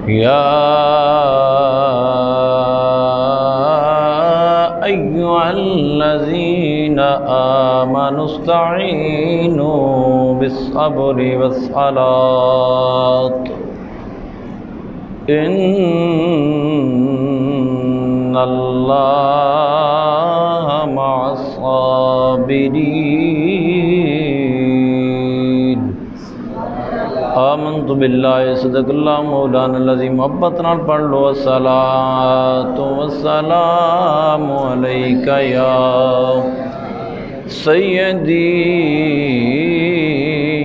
يا أيها الذين آمنوا استعينوا بالصبر والصلاة إن الله مع الصابرين آمنت باللہ صدق اللہ مولانا العظیم محبت نال پڑھ لو الصلاۃ والسلام علیک یا سیدی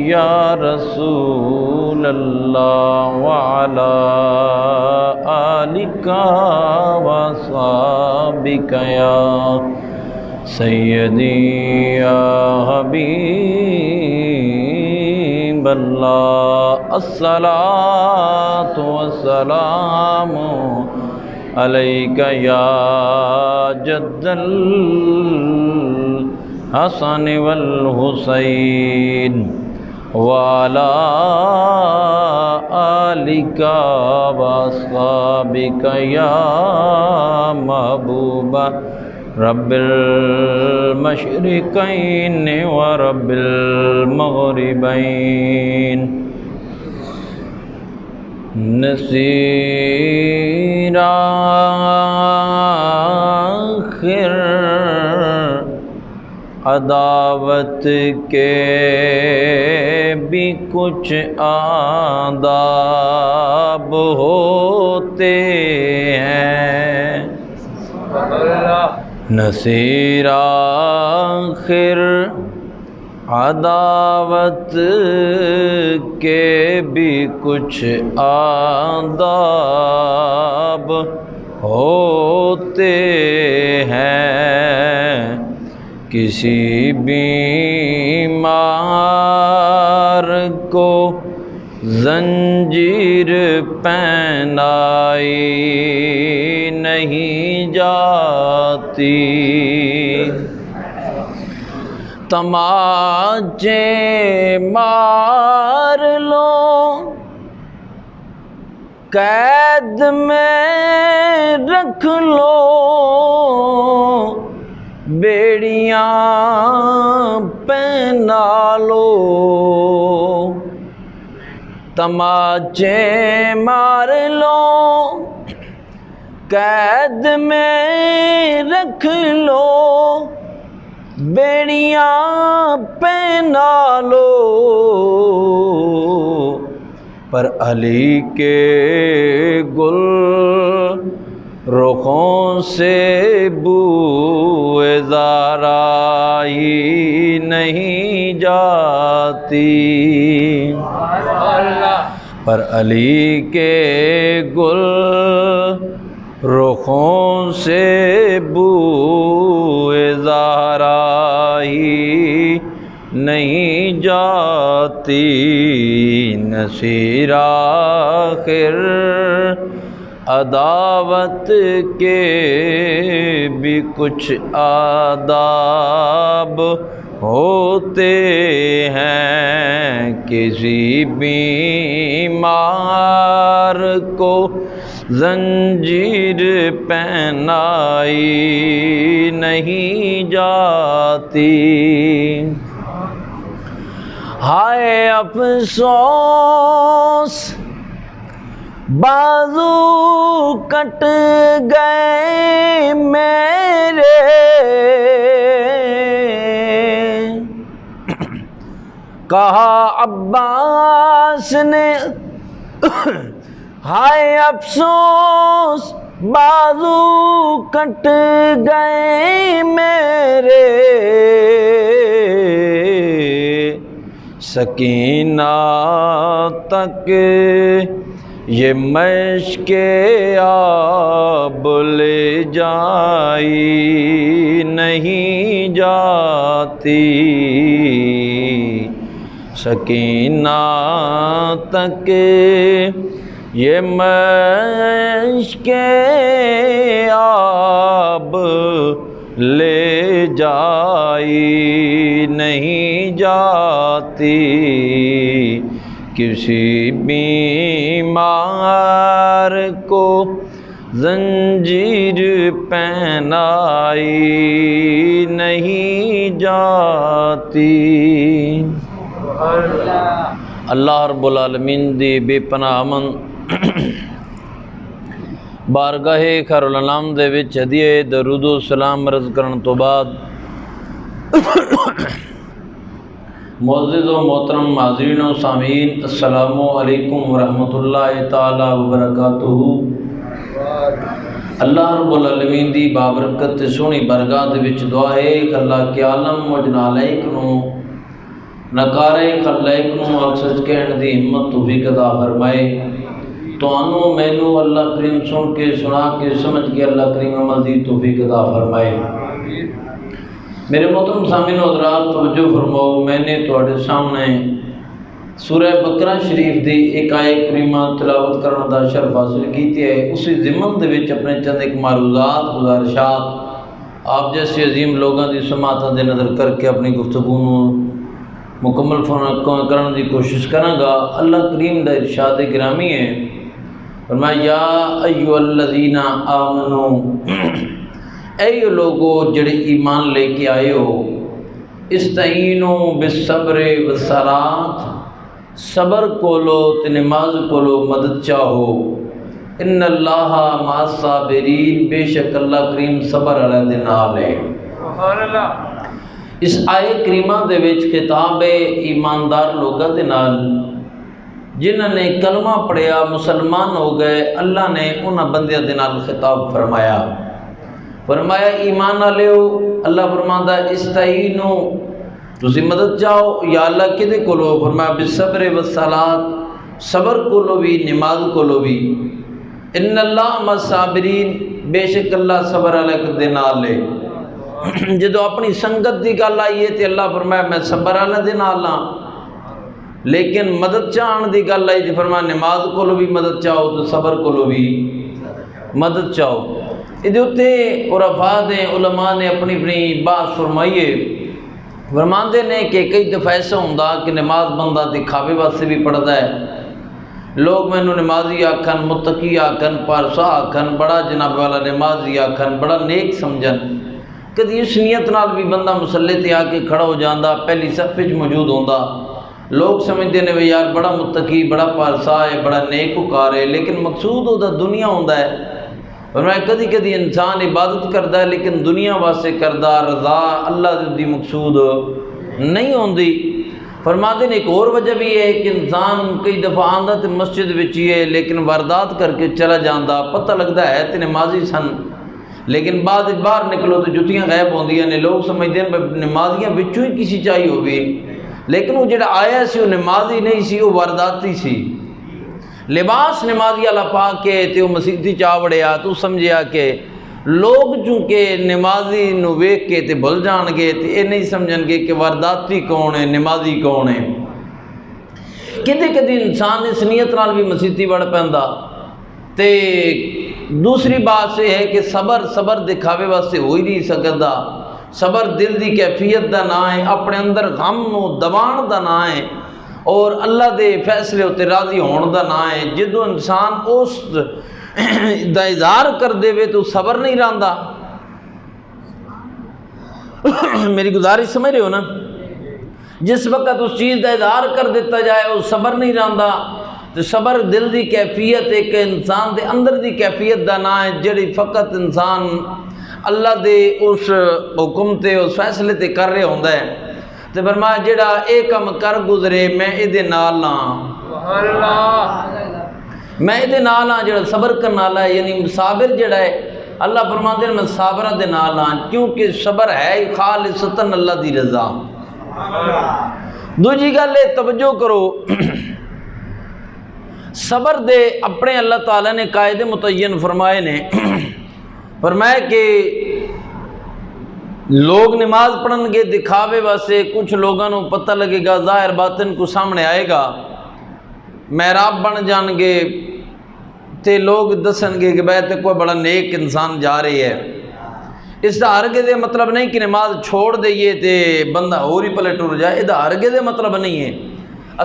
یا رسول اللہ وعلا آلک وصحبک یا سیدی یا حبیب اللہ الصلاۃ والسلام علیک یا جد الحسن والحسین وعلی آلک واصحابک یا محبوب رب المشرقین ورب المغربین نصیر آخر عداوت کے بھی کچھ آداب ہوتے ہیں نصیر آخر عداوت کے بھی کچھ آداب ہوتے ہیں کسی بیمار کو زنجیر پہنائی نہیں جاتی تماچے مار لو قید میں رکھ لو بیڑیاں پہنا لو تماچے مار لو قید میں رکھ لو بیڑیاں پہنا لو پر علی کے گل رخوں سے بوئے زارائی نہیں جاتی پر علی کے گل رخوں سے بوئے زارائی نہیں جاتی نصیر آخر عداوت کے بھی کچھ آداب ہوتے ہیں کسی بیمار کو زنجیر پہنائی نہیں جاتی ہائے افسوس بازو کٹ گئے میرے کہا عباس نے ہائے افسوس بازو کٹ گئے میرے سکینہ تک یہ مشک آب لے جائی نہیں جاتی سکینہ تک یہ مشک آب لے جائی نہیں جاتی کسی بیمار کو زنجیر پہنائی نہیں جاتی۔ اللہ رب العالمین دی بے پناہ امن بارگاہ خیرالانام دے وچ ہدیہ درود و سلام عرض کرن تو بعد معزز و محترم حاضرین و سامعین، السلام علیکم ورحمۃ اللہ تعالی وبرکاتہ۔ اللہ رب العالمین دی بابرکت تے سونی بارگاہ دے وچ دعا ہے کہ اللہ کے عالم مجنالائک نو نکارے خلائق نو سچ کہن دی ہمت توفیق عطا فرمائے۔ تانوں مینوں اللہ کریم سن کے سنا کے سمجھ کے اللہ کریم عمل دی توفیق عطا فرمائے۔ میرے محترم سامعین و حضرات توجہ فرماؤ، میں نے تواڈے سامنے سورہ بقرہ شریف دی ایک آیت کریمہ تلاوت کرنے دا شرف حاصل کیتی ہے۔ اسی ضمن دے وچ اپنے چند ایک معروضات گزارشات آپ جیسے عظیم لوگاں دی سماعتاں دے نظر کر کے اپنی گفتگو مکمل کرنے دی کوشش کراں گا۔ اللہ کریم دا ارشاد گرامی ہے، فرمایا یا ایھا الذین آمنو، اے لوگو جڑے ایمان لے کے آئے ہو، استعینوا بالصبر والصلاۃ، صبر کولو تے نماز کولو مدد چاہو، ان اللہ مع الصابرین، بے شک اللہ کریم صبر والے دے نال ہے۔ سبحان اللہ۔ اس آیت کریمہ دے وچ خطاب ہے ایماندار لوگاں دے نال جنہاں نے کلمہ پڑھیا مسلمان ہو گئے۔ اللہ نے انہاں بندیاں دے نال خطاب فرمایا ایمان والےو، اللہ فرماندا استعینوا، تسی مدد چاہو یا اللہ کدے کولو؟ فرمایا بالصبر والصلاۃ، صبر کولو بھی نماز کولو بھی، ان اللہ مع الصابرین، بے شک اللہ صبر والے دے نال ہے۔ جدو اپنی سنگت دی گل آئی ہے تے اللہ فرمایا میں صبر والے دے نال ہاں، لیکن مدد چاہن دی گل آئی تے فرمایا نماز کولو بھی مدد چاہو تو صبر کولو بھی مدد چاہو۔ ادھے اتے عرفاء نے علماء نے اپنی بات فرمائیے، فرماندے نے کہ کئی دفعہ ایسا ہوندا کہ نماز بندہ دکھاوے واسطے بھی پڑھدا ہے، لوگ مینوں نمازی آکھن، متقی آکھن، پارسا آکھن، بڑا جناب والا نمازی آکھن، بڑا نیک سمجھن، کدی اس نیت نال بھی بندہ مصلی تے آ کے کھڑا ہو جاندا، پہلی صف وچ موجود ہوندا، لوگ سمجھتے ہیں وے یار بڑا متقی، بڑا پارسا ہے، بڑا نیکوکار ہے، لیکن مقصود وہ دنیا ہوندا ہے۔ فرمایا کدی کدی انسان عبادت کردا ہے لیکن دنیا واسطے کردا، رضا اللہ دی مقصود نہیں ہوندی۔ فرماتے ہیں ایک اور وجہ بھی ہے کہ انسان کئی دفعہ آندا تے مسجد وچ ہی ہے لیکن واردات کر کے چلا جاندا، پتہ لگدا ہے تے نمازی سن، لیکن بعد باہر نکلو تو جتیاں غائب ہوندیاں نے، لوگ سمجھتے ہیں نمازیاں وچوں ہی کسی چاہی ہوگی، لیکن وہ جڑا آیا سی وہ نمازی نہیں سی، وہ وارداتی سی۔ لباس نمازی والا پا کے تے وہ مسیتی چا وڑیا تو سمجھیا کہ لوگ چونکہ نمازی نو ویکھ کے تے بھل جان گے تے یہ نہیں سمجھن گے کہ وارداتی کون ہے، نمازی کون ہے۔ کدے کدے انسان اس نیت نال بھی مسیتی وڑ پیندا۔ تے دوسری بات یہ ہے کہ صبر دکھاوے واسطے ہو ہی نہیں سکدا، صبر دل دی کیفیت دا نام ہے، اپنے اندر غم نو دبان دا نام ہے، اور اللہ دے فیصلے ہوتے راضی ہون دا نام ہے۔ جدو انسان اس دا اظہار کر دے وے تو صبر نہیں رہندا۔ میری گزارش سمجھ رہے ہو نا؟ جس وقت اس چیز دا اظہار کر دیتا جائے وہ صبر نہیں رہندا۔ تو صبر دل دی کیفیت ایک انسان دے اندر دی کیفیت دا نام ہے، جڑی فقط انسان اللہ دے اس حکم تے اس فیصلے تے کر رہے ہوندا ہے۔ تے فرمایا جڑا اے کم کر گزرے میں ادے نال ہاں، سبحان اللہ، میں ادے نال ہاں، جڑا صبر کرن والا ہے یعنی صابر جڑا ہے، اللہ فرماندے نے میں صابراں دے نال ہاں، کیونکہ صبر ہے خالصتاً اللہ دی رضا۔ دوجی گل ہے توجہ کرو، صبر دے اپنے اللہ تعالیٰ نے قاعدے متعین فرمائے نے، فرمایا کہ لوگ نماز پڑھن گے دکھاوے واسطے، کچھ لوگوں کو پتہ لگے گا، ظاہر باطن کو سامنے آئے گا، محراب بن جان گے تے لوگ دسن گے کہ بھائی تے کوئی بڑا نیک انسان جا رہی ہے۔ اس دا ہرگز دے مطلب نہیں کہ نماز چھوڑ دئیے تے بندہ اور ہی پلے ٹر جائے، یہ دا ہرگز دے مطلب نہیں ہے۔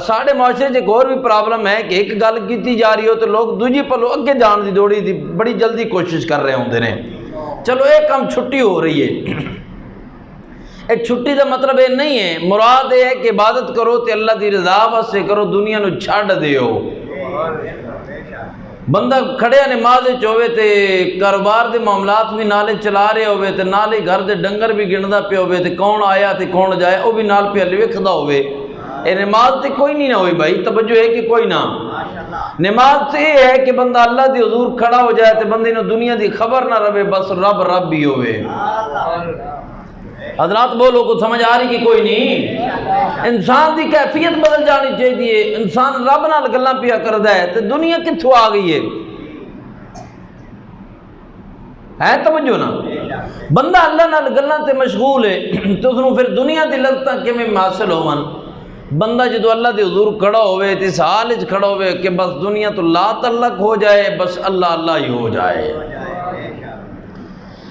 ساڈے معاشرے ایک اور بھی پرابلم ہے کہ ایک گل کیتی جا رہی ہو تو لوگ دوجی پلو اگے جان دی دوڑی دی بڑی جلدی کوشش کر رہے ہوندے نے. چلو ایک کم چھٹی ہو رہی ہے، ایک چھٹی دا مطلب یہ نہیں ہے، مراد یہ ہے کہ عبادت کرو تے اللہ دی رضا واسطے کرو، دنیا نو چھڈ دیو. بندہ کھڑیا نماز ہوئے تے کاروبار دے معاملات بھی نالے چلا رہے ہوئے تے نالے گھر دے ڈنگر بھی گندا پیا ہوئے تے کون آیا تے کون جائے وہ بھی نال پیا ویکھدا ہوئے، اے نماز تے کوئی نہیں نہ ہوئی. بھائی توجہ ہے کہ کوئی نہ، نماز تے یہ ہے کہ بندہ اللہ دی حضور کھڑا ہو جائے تے بندے نو دنیا دی خبر نہ رہے، بس رب رب ہی ہوئے. حضرات بولو کو سمجھ آ رہی کہ کوئی نہیں؟ انسان دی کیفیت بدل جانی چاہیے. انسان رب نال گلاں پیا کردا ہے تے دنیا کتھوں آ گئی ہے توجہ نا. بندہ اللہ نال گلاں تے مشغول ہے تو اس نوں پھر دنیا دی لذتاں کیویں حاصل ہون؟ بندہ جدو اللہ دے حضور کھڑا ہوئے تے اس حال وچ کھڑا ہوئے کہ بس دنیا تو لا تعلق ہو جائے، بس اللہ اللہ ہی ہو جائے.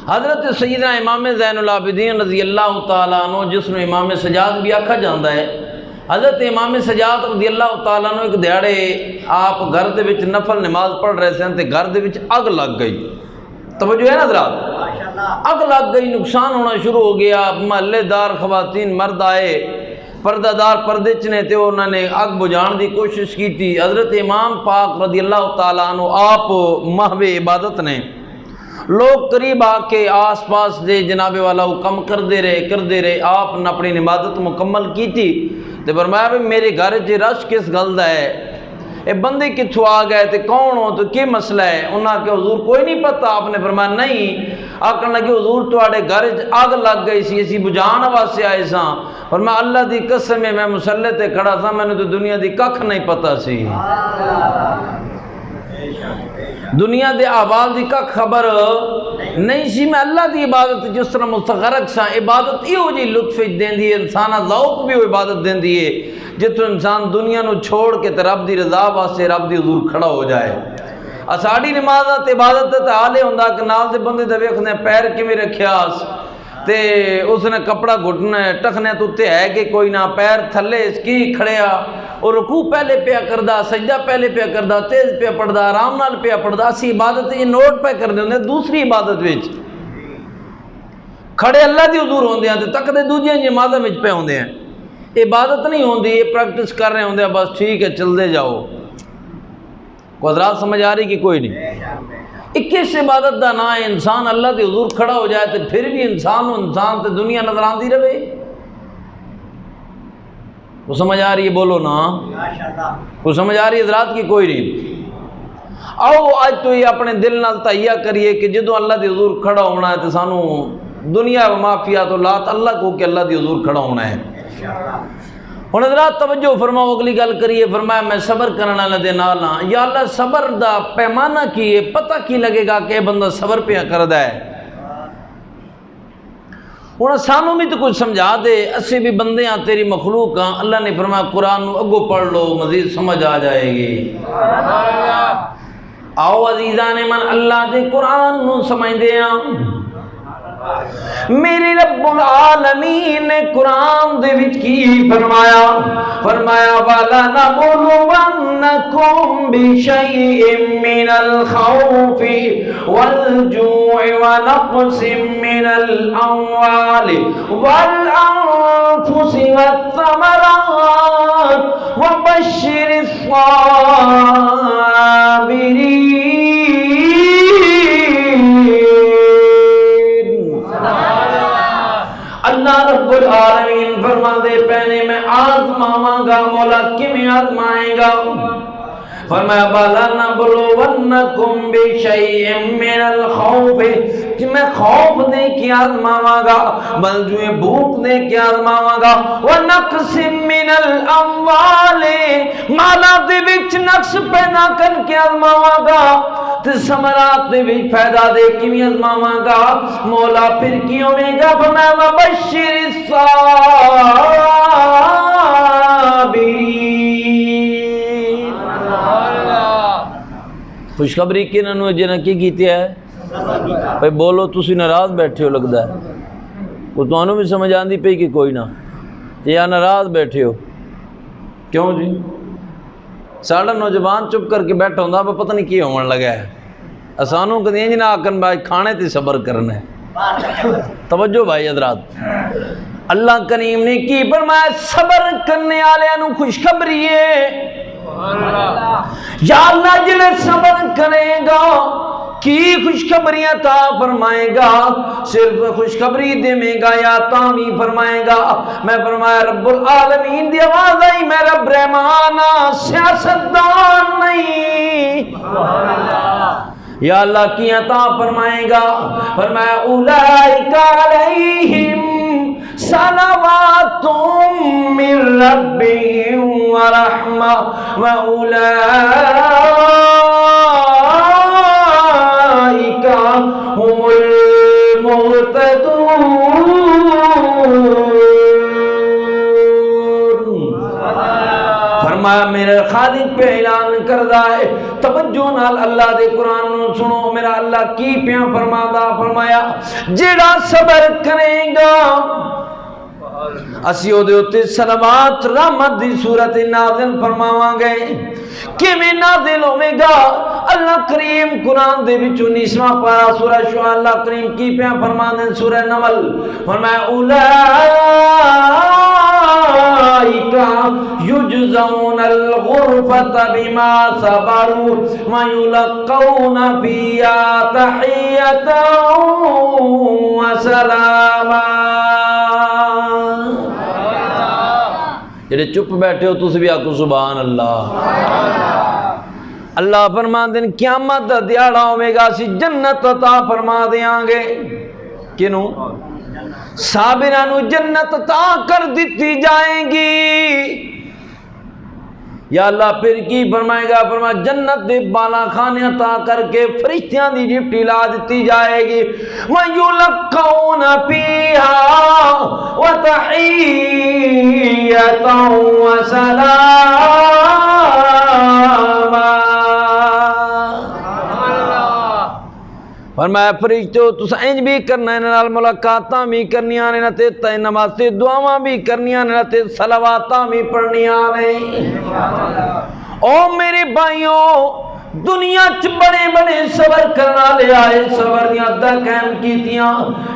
حضرت سیدنا امام زین العابدین رضی اللہ تعالیٰ عنہ، جس نے امام سجاد بھی آکھا جاندہ ہے، حضرت امام سجاد رضی اللہ تعالیٰ عنہ ایک دیہڑے آپ گھر دے وچ نفل نماز پڑھ رہے سن تے گھر دے وچ اگ لگ گئی. توجہ ہے نا حضرات؟ اگ لگ گئی، نقصان ہونا شروع ہو گیا. محلے دار خواتین مرد آئے، پردہ دار پردے چنے تے انہوں نے اگ بجھان دی کوشش کی تھی. حضرت امام پاک رضی اللہ تعالیٰ عنہ آپ محو عبادت نے، لوگ قریب آ کے آس پاس دے جناب والا کم کر دے رہے. آپ نے اپنی عبادت مکمل کی تھی تے فرمایا بھی میرے گھر چ رش کس گل دا ہے، اے بندے کتھوں آ گئے تے کون ہو تو کیا مسئلہ ہے؟ انہاں کہ حضور کوئی نہیں پتہ. آپ نے فرمایا نہیں. آکھن لگے حضور تواڈے گھر چ اگ لگ گئی سی، اسی بجھان واسطے آئے ساں. فرمایا اللہ دی قسم ہے میں مصلی تے کھڑا تھا، میں نے تو دنیا دی ککھ نہیں پتہ سی، دنیا دے احوال دی کا خبر نہیں سی. میں اللہ دی عبادت جس طرح مستغرق سا. عبادت یہ ہو جی لطف دیندی ہے، انسان ذوق بھی ہو عبادت دیندی ہے جتوں انسان دنیا نو چھوڑ کے تے رب دی رضا واسطے رب دی حضور کھڑا ہو جائے. ساڈی نماز تے عبادت تے حال ہوندا کہ نال دے بندے دے ویکھنے پیر کیویں رکھیا تے اس نے کپڑا گھٹنا ٹکنے تو تے ہے کہ کوئی نہ، پیر تھلے اس کی کھڑیا اور رکوع پہلے پیا کردا، سجدہ پہلے پیا کردا، تیز پیا پڑھدا، آرام نال پیا پڑھدا. اسی عبادت یہ نوٹ پہ کر دے دوسری عبادت وچ کھڑے اللہ دی حضور ہوندے ہیں تے تکدے دوجیاں نمازاں وچ پے ہوندے ہیں. عبادت نہیں ہوندی، یہ پریکٹس کر رہے ہوندے ہیں، بس ٹھیک ہے چلتے جاؤ. کو حضرات سمجھ آ رہی کہ کوئی نہیں؟ اکیس عبادت دا نا ہے انسان اللہ دے حضور کھڑا ہو جائے تے پھر بھی انسان تے دنیا نظر آندی رہے. وہ سمجھ آ رہی ہے؟ بولو نا. وہ سمجھ آ رہی ہے حضرات کی کوئی نہیں؟ آؤ آج تو یہ اپنے دل نال تہیہ کریے کہ جدو اللہ دے حضور کھڑا ہونا ہے تو سانو دنیا و مافیا تو لات اللہ کو کہ اللہ دے حضور کھڑا ہونا ہے. ہن حضرات توجہ فرماؤ، اگلی گل کریے. فرمایا میں صبر کرنے والے دے نال ہاں. یا اللہ صبر دا پیمانہ کی ہے؟ پتہ کی لگے گا کہ بندہ صبر پہ کردا ہے؟ ہن سانو بھی تو کچھ سمجھا دے، اسی بھی بندے ہاں، تیری مخلوق ہاں. اللہ نے فرمایا قرآن نو اگو پڑھ لو مزید سمجھ آ جائے گی. آؤ عزیزان من اللہ دے قرآن نو سمجھ دے ہاں. میرے رب العالمین نے قرآن دے وچ کی فرمایا؟ فرمایا وَلَنَبْلُوَنَّكُمْ بِشَيْءٍ مِّنَ الْخَوْفِ وَالْجُوعِ وَنَقْصٍ مِّنَ الْأَمْوَالِ وَالْأَنفُسِ وَالثَّمَرَاتِ وَبَشِّرِ الصَّابِرِينَ. اللہ رب العالمین فرما دے پہنے میں آزماواں گا. مولا کیویں آزمائے گا؟ فرمایا بَلَنَبْلُوَنَّكُمْ بِشَيْءٍ مِّنَ الْخَوْفِ، کہ میں خوف دے کے آزماواں گا، بلجوئے بھوک دے کے آزماواں گا. وَنَقْصٍ مِّنَ الْأَمْوَالِ، مالا دے وچ نقص پیدا کر کے آزماواں گا. تے ثمرات دے وچ فائدہ دے کے بھی آزماواں گا. مولا پھر کیوں میں گا؟ فرمایا وَبَشِّرِ الصَّابِرِينَ. خوشخبری کنہوں جنہاں کی کیتی ہے؟ بھئی بولو تسی ناراض بیٹھے ہو لگدا ہے. کو تانوں بھی سمجھ آندی پئی کہ کوئی نہ؟ یا ناراض بیٹھے ہو؟ کیوں جی؟ ساڑا نوجوان چپ کر کے بیٹھا ہوں اب پتہ نہیں کی ہونے لگا ہے اسانوں کدی انج نہ آکن بھائی کھانے تے صبر کرنا ہے۔ توجہ بھائی حضرات، اللہ کریم نے کی فرمایا صبر کرنے والے نو خوشخبری ہے۔ یا اللہ جنہیں صبر کرے گا کی خوشخبری عطا فرمائے گا؟ صرف خوشخبری دے گا یا تامی فرمائے گا؟ میں فرمایا رب العالمین دی آواز آئی، میں رب رحمانہ سیاستدان نہیں۔ یا اللہ کی عطا فرمائے گا؟ فرمایا اولئک علیہم صلوات من ربہم ورحمہ واولئک هم المهتدون۔ فرمایا میرے خالق پہ اعلان کردہ ہے، توجہ نال اللہ دے قرآن نو سنو، میرا اللہ کی پیا فرمادا، فرمایا جڑا صبر کرے گا اسی او دے اتے صلوات رحمت دی صورت نازل فرماواں گے۔ کیویں نازل ہوے گا؟ اللہ کریم قرآن دے وچوں 19واں پارہ سورہ شعراء اللہ کریم کی پیا فرماندے سورہ نمل، فرمایا اولئک یجزون الغرفۃ بما صبروا ویلقون فیہا تحیۃ وسلاما۔ جڑے چپ بیٹھے ہو تسی بھی آکو سبحان اللہ۔ اللہ فرما دیں قیامت دا دیاڑا ہوے گا اسی جنت عطا فرما دیاں گے۔ کنوں؟ صابراں نو جنت عطا کر دیتی جائے گی۔ یا اللہ پھر کی فرمائے گا؟ فرما جنت دے بالا خانے عطا کر کے فرشتیاں دی ڈپٹی لا دیتی جائے گی۔ وَيُلَقَّوْنَ فِيهَا وَتَحِيَّةً وَسَلَامًا۔ فرمایا فرشتو تس انج بھی کرنا ہے، نال ملاقاتاں بھی کرنیاں نے، تے تے نماز دعاواں بھی کرنیاں نے، تے صلواتاں بھی پڑھنیاں نے۔ او میرے بھائیوں، دنیا چ بڑے بڑے صبر کرنا لے آئے، صبر دیاں دا قائم کیتیاں،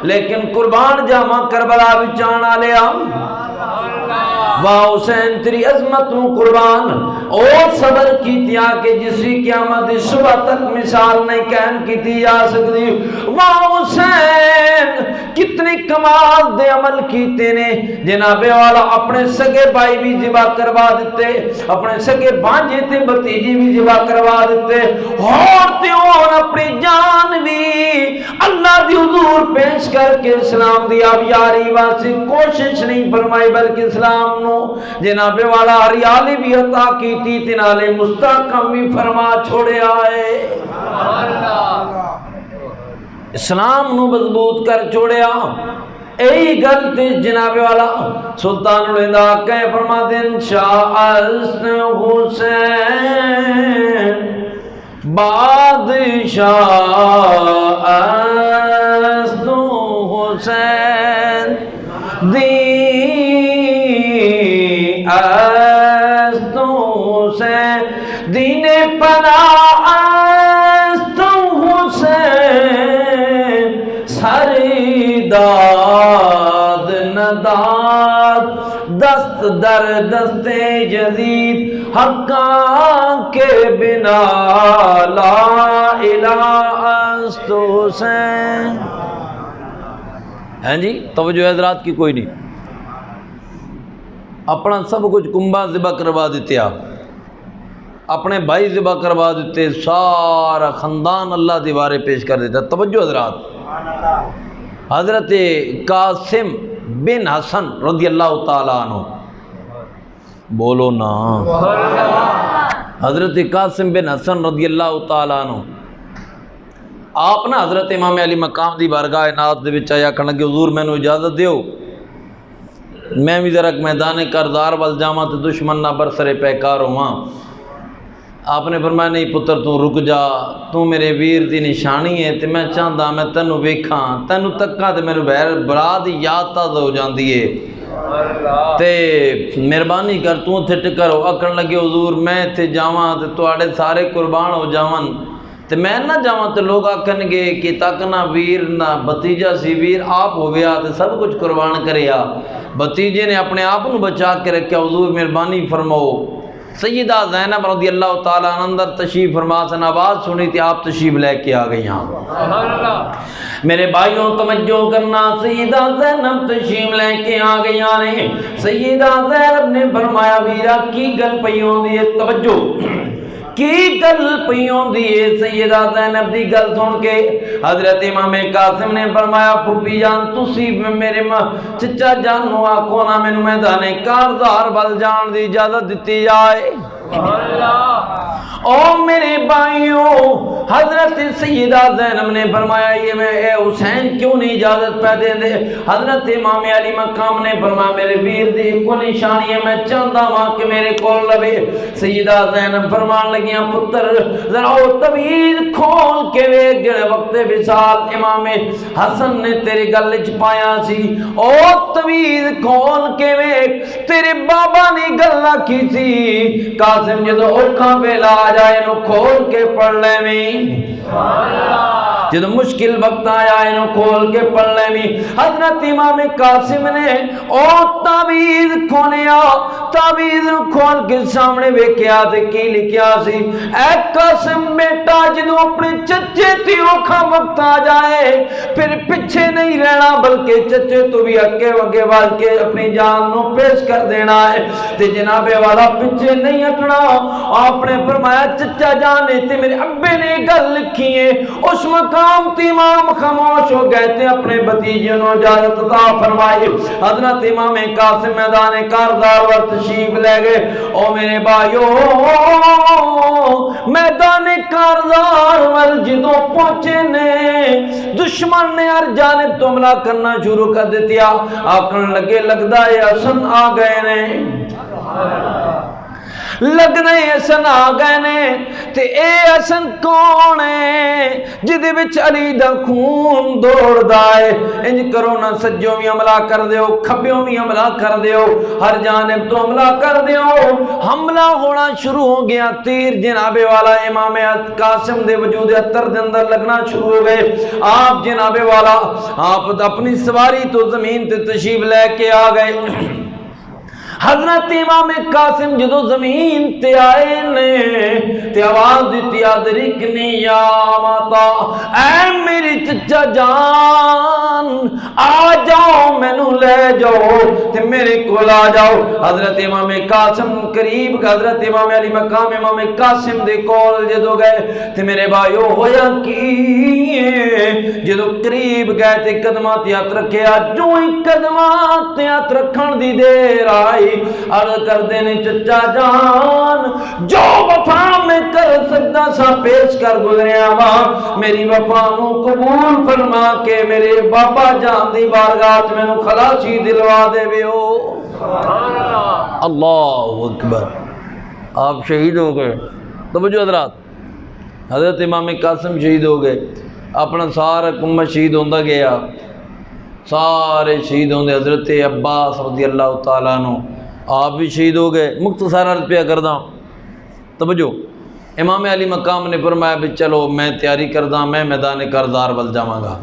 لیکن قربان جاواں کربلا وچ آنا لیا۔ واہ حسین تیری عظمت نو قربان، او صبر کیتیا کہ جس کی قیامت صبح تک مثال نہیں قائم کیتی جا سکتی۔ واہ حسین کتنے کمال دے عمل کیتے نے، جناب والا اپنے سگے بھائی بھی ذبح کروا دیتے، اپنے سگے بھانجے تے بھتیجی بھی ذبح کروا دیتے، اور تے اور اپنی جان بھی اللہ دی حضور پیش کر کے اسلام دی آبیاری واسطے کوشش نہیں فرمائی، بلکہ اسلام نو جناب والا ہریالی بھی عطا کیتی، تنالے مستحکم بھی فرما چھوڑے آئے، اسلام نو مضبوط کر چھوڑیا۔ ای گل تے جناب والا سلطان الہند آقا فرما دین شاہ حسین بادشاہ حسین دی حسین دین پناہ حسین سری داد نداد دست در دست یزید حقاں کے بنا لا الہ است حسین۔ ہیں جی توجہ حضرات کی کوئی نہیں، اپنا سب کچھ کنبا ذبح کروا دیتے، آپ اپنے بھائی ذبح کروا دیتے، سارا خاندان اللہ دیوارے پیش کر دیتا۔ توجہ حضرات، حضرت قاسم بن حسن رضی اللہ تعالیٰ عنہ، بولو نا، حضرت قاسم بن حسن رضی اللہ تعالیٰ عنہ آپ نا حضرت امام علی مقام دی بارگاہ ناز دے وچ آیا، کہنے کہ حضور میں نو اجازت دیو میں بھی ذرا میدان کردار وال جاواں تے دشمن نہ برسرے پیکار ہوواں۔ آپ نے فرمایا نہیں پتر تو رک جا، تو میرے ویر دی نشانی ہے تے میں چاہندا میں تینوں ویکھاں، تینوں تکاں تے میرے بہر برا دی یاد تازہ ہو جاندی ہے۔ تے مہربانی کر تو تے ٹکر ہو آکھن لگے حضور میں تے جاواں تے تواڈے سارے قربان ہو جاون تے میں نہ جاواں تے لوگ آکھن گے کہ تک نہ ویر نہ بھتیجا سی ویر آپ ہویا تے سب کچھ قربان کریا بھتیجے نے اپنے آپ کو بچا کے رکھیا حضور مہربانی فرماؤ سیدہ زینب رضی اللہ تعالیٰ عنہ اندر تشریف فرما سن آواز سنی تھی آپ تشریف لے کے آ گئی ہاں میرے بھائیوں توجہ کرنا سیدہ زینب تشریف لے کے آ گئی نے سیدہ زینب نے فرمایا ویرا کی گل پیوں دی توجہ کی گل پیوں دی سیدہ زینب دی گل سن کے حضرت امام قاسم نے فرمایا پھوپھی جان تسی میرے چچا جان نو آکھو نا مینوں میدان کارزار ول جان دی اجازت دتی جائے او میرے بھائیوں حضرت سیدہ زینب نے فرمایا یہ میں اے حسین کیوں نہیں اجازت پہ دے دے حضرت امام علی مقام نے فرمایا میرے ویر دی کو نشانی ہے میں چاہتا ہوں کہ میرے کول لبے سیدہ زینب فرمان لگیاں پتر ذرا او تویز کھول کے ویکھ جڑے وقت وصال امام حسن نے تیری گل وچ پایا سی او تویز کھول کے ویکھ تیرے بابا نے گل آکھی سی قاسم جدو اوکھا ویلا آ جائے نو کھول کے پڑھ لے میں جدو مشکل وقت آیا انہوں کھول کے پڑھ لے میں حضرت امام قاسم نے او تعویذ کھولیا تعویذ کھول کے سامنے ویکھیا تے کی لکھیا سی اے قاسم بیٹا جدو اپنے چچے تے اوکھا وقت آ جائے پھر پیچھے نہیں رہنا بلکہ چچے تو بھی اگے وگے وال کے اپنی جان نو پیش کر دینا ہے تے جناب والا پیچھے نہیں ہٹنا آپ نے فرمایا چچا جانے تے میرے ابے نے گل لکھی ہے اس مقام تے امام خاموش ہو گئے تھے اپنے بھتیجے نو اجازت عطا فرمائی حضرت امام قاسم میدان کارزار ور تشریف لے گئے او میرے بھائیو میدان کارزار ور جدوں پہنچے نے دشمن نے ہر جانب تو حملہ کرنا شروع کر دیا آکھن لگے لگدا ہے حسن آ گئے نے لگنا حسن آ گئے نے تے اے حسن کون ہے جدے وچ علی دا خون دوڑدا ہے انج کرو نہ سجوں بھی حملہ کر دیو کھبیوں بھی حملہ کر دیو ہر جانب تو حملہ کر دیو حملہ ہونا شروع ہو گیا تیر جناب والا امام قاسم دے وجود اتر دے اندر لگنا شروع ہو گئے آپ جناب والا آپ اپنی سواری تو زمین تے تشریف لے کے آ گئے حضرت امام قاسم جدو زمین تے آئے نے تے آواز دیتی ادرکنی یا ماتا اے میری چچا جان آ جاؤ مینوں لے جاؤ تے میرے کول آ جاؤ حضرت امام قاسم قریب حضرت امام علی مقام امام قاسم دے کول جدو گئے تے میرے بھائیو ہویا کی جدو قریب گئے تے قدماں تے ہاتھ رکھیا جو ہی قدماں تے ہاتھ رکھن دی دیر آئی عرض کر دینے چچا جان جو وفا میں کر سکتا سا پیش کر گزریا وہاں میری وفا نو قبول فرما کے میرے بابا جان دی بارگاہ میں نو خلاصی دلوا دے بیو اللہ اکبر آپ شہید ہو گئے توجہ حضرات حضرت امام قاسم شہید ہو گئے اپنا سارا امت شہید ہوندہ گیا سارے شہید ہوندے حضرت عباس رضی اللہ تعالیٰ عنہ آپ بھی شہید ہو گئے مختصر عرض پہ کردہ توجہ امام علی مقام نے فرمایا بھی چلو میں تیاری کردہ میں میدان کارزار ول جاواں گا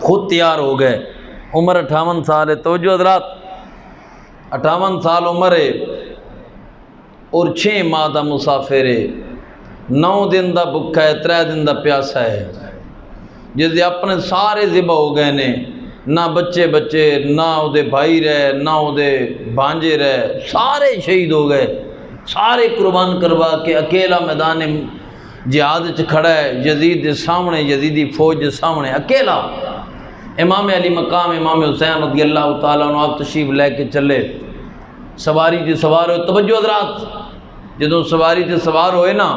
خود تیار ہو گئے عمر 58 سال ہے توجہ حضرات 58 سال عمر ہے اور 6 ماہ دا مسافر ہے 9 دن دا بکھا ہے 3 دن دا پیاسا ہے جس اپنے سارے ذبح ہو گئے نے نہ بچے بچے نہ او دے بھائی رہے نہ او دے بھانجے رہے سارے شہید ہو گئے سارے قربان کروا کے اکیلا میدان جہاد چ کھڑا ہے یزید دے سامنے یزیدی فوج دے سامنے اکیلا امام علی مقام امام حسین رضی اللہ تعالیٰ عنہ آپ تشریف لے کے چلے سواری تے سوار ہوئے توجہ حضرات جدوں سواری تے سوار ہوئے نا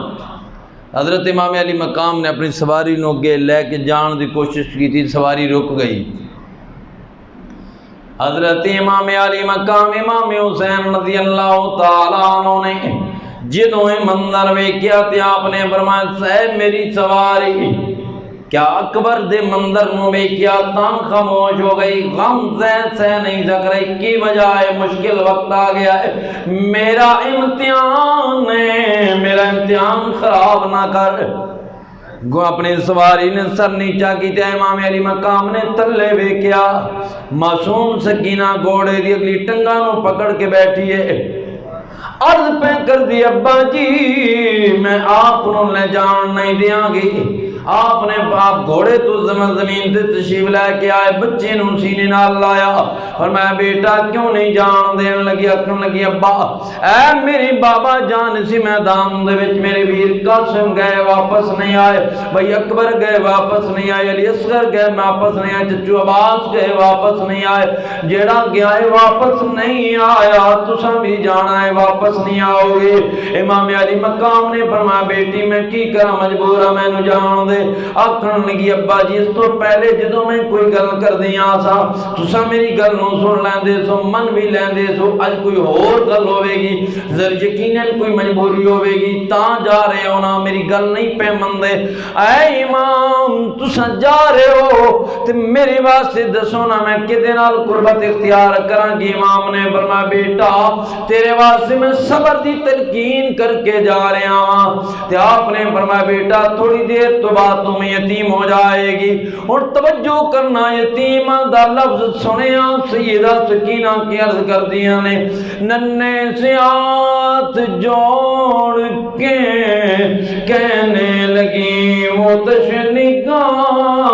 حضرت امام علی مقام نے اپنی سواری نو اگے لے کے جان دی کوشش کی تھی سواری رک گئی حضرت امام علی مقام امام حسین رضی اللہ تعالیٰ عنہ نے جدوں منظر ویکھیا تے آپ نے فرمایا صاحب میری سواری کیا اکبر دے منظر نو ویکھیا تاں خاموش ہو گئی، غم سہ نہیں سک رہی، کی وجہ ہے مشکل وقت آ گیا ہے، میرا امتحان ہے، میرا امتحان خراب نہ کر۔ گو اپنی سواری نے سر نیچا کیتا، امام علی مقام نے تلے ویکھیا، معصوم سکینہ گھوڑے دی اگلی ٹنگا نو پکڑ کے بیٹھی ہے، عرض پہ کر دی ابا جی میں آپ کو لے جان نہیں دیاں گی۔ آپ نے آپ گھوڑے تو زمین تے تشریف لے کے آئے، بچے نو سینے نال لایا، فرمایا بیٹا کیوں نہیں جان دین لگی؟ اکھن لگی ابا اے میری بابا جان سی میدان دے وچ میرے ویر قاسم گئے واپس نہیں آئے، بھائی اکبر گئے واپس نہیں آئے، علی اصغر گئے واپس نہیں آئے، چچو عباس گئے واپس نہیں آئے، جیڑا گیا ہے واپس نہیں آیا تساں بھی جانا ہے واپس نہیں آؤ گے۔ امام علی مقام نے فرمایا بیٹی میں کی کرا مجبور ہاں مینوں جان دے۔ آکھن لگی ابا جی اس تو پہلے جدوں میں کوئی گل کر دیاں سا تساں میری گل نو سن لیندے سو من بھی لیندے سو، اج کوئی اور گل ہوے گی یقیناً کوئی مجبوری ہوے گی تاں جا رہے ہو نا، میری گل نہیں پہ مندے۔ اے امام تساں جا رہے ہو تے میرے واسطے دسو نا میں کدے نال قربت اختیار کراں گی؟ امام نے فرمایا بیٹا تیرے واسطے میں صبر دی تلقین کر کے جا رہا ہاں۔ تے آپ نے فرمایا بیٹا تھوڑی دیر تو بعد تم یتیم ہو جائے گی، اور توجہ کرنا یتیم دا لفظ سنیا سیدہ سکینہ کی عرض کر دیا نے، ننے سے ہاتھ جوڑ کے کہنے لگی موتش نگاہ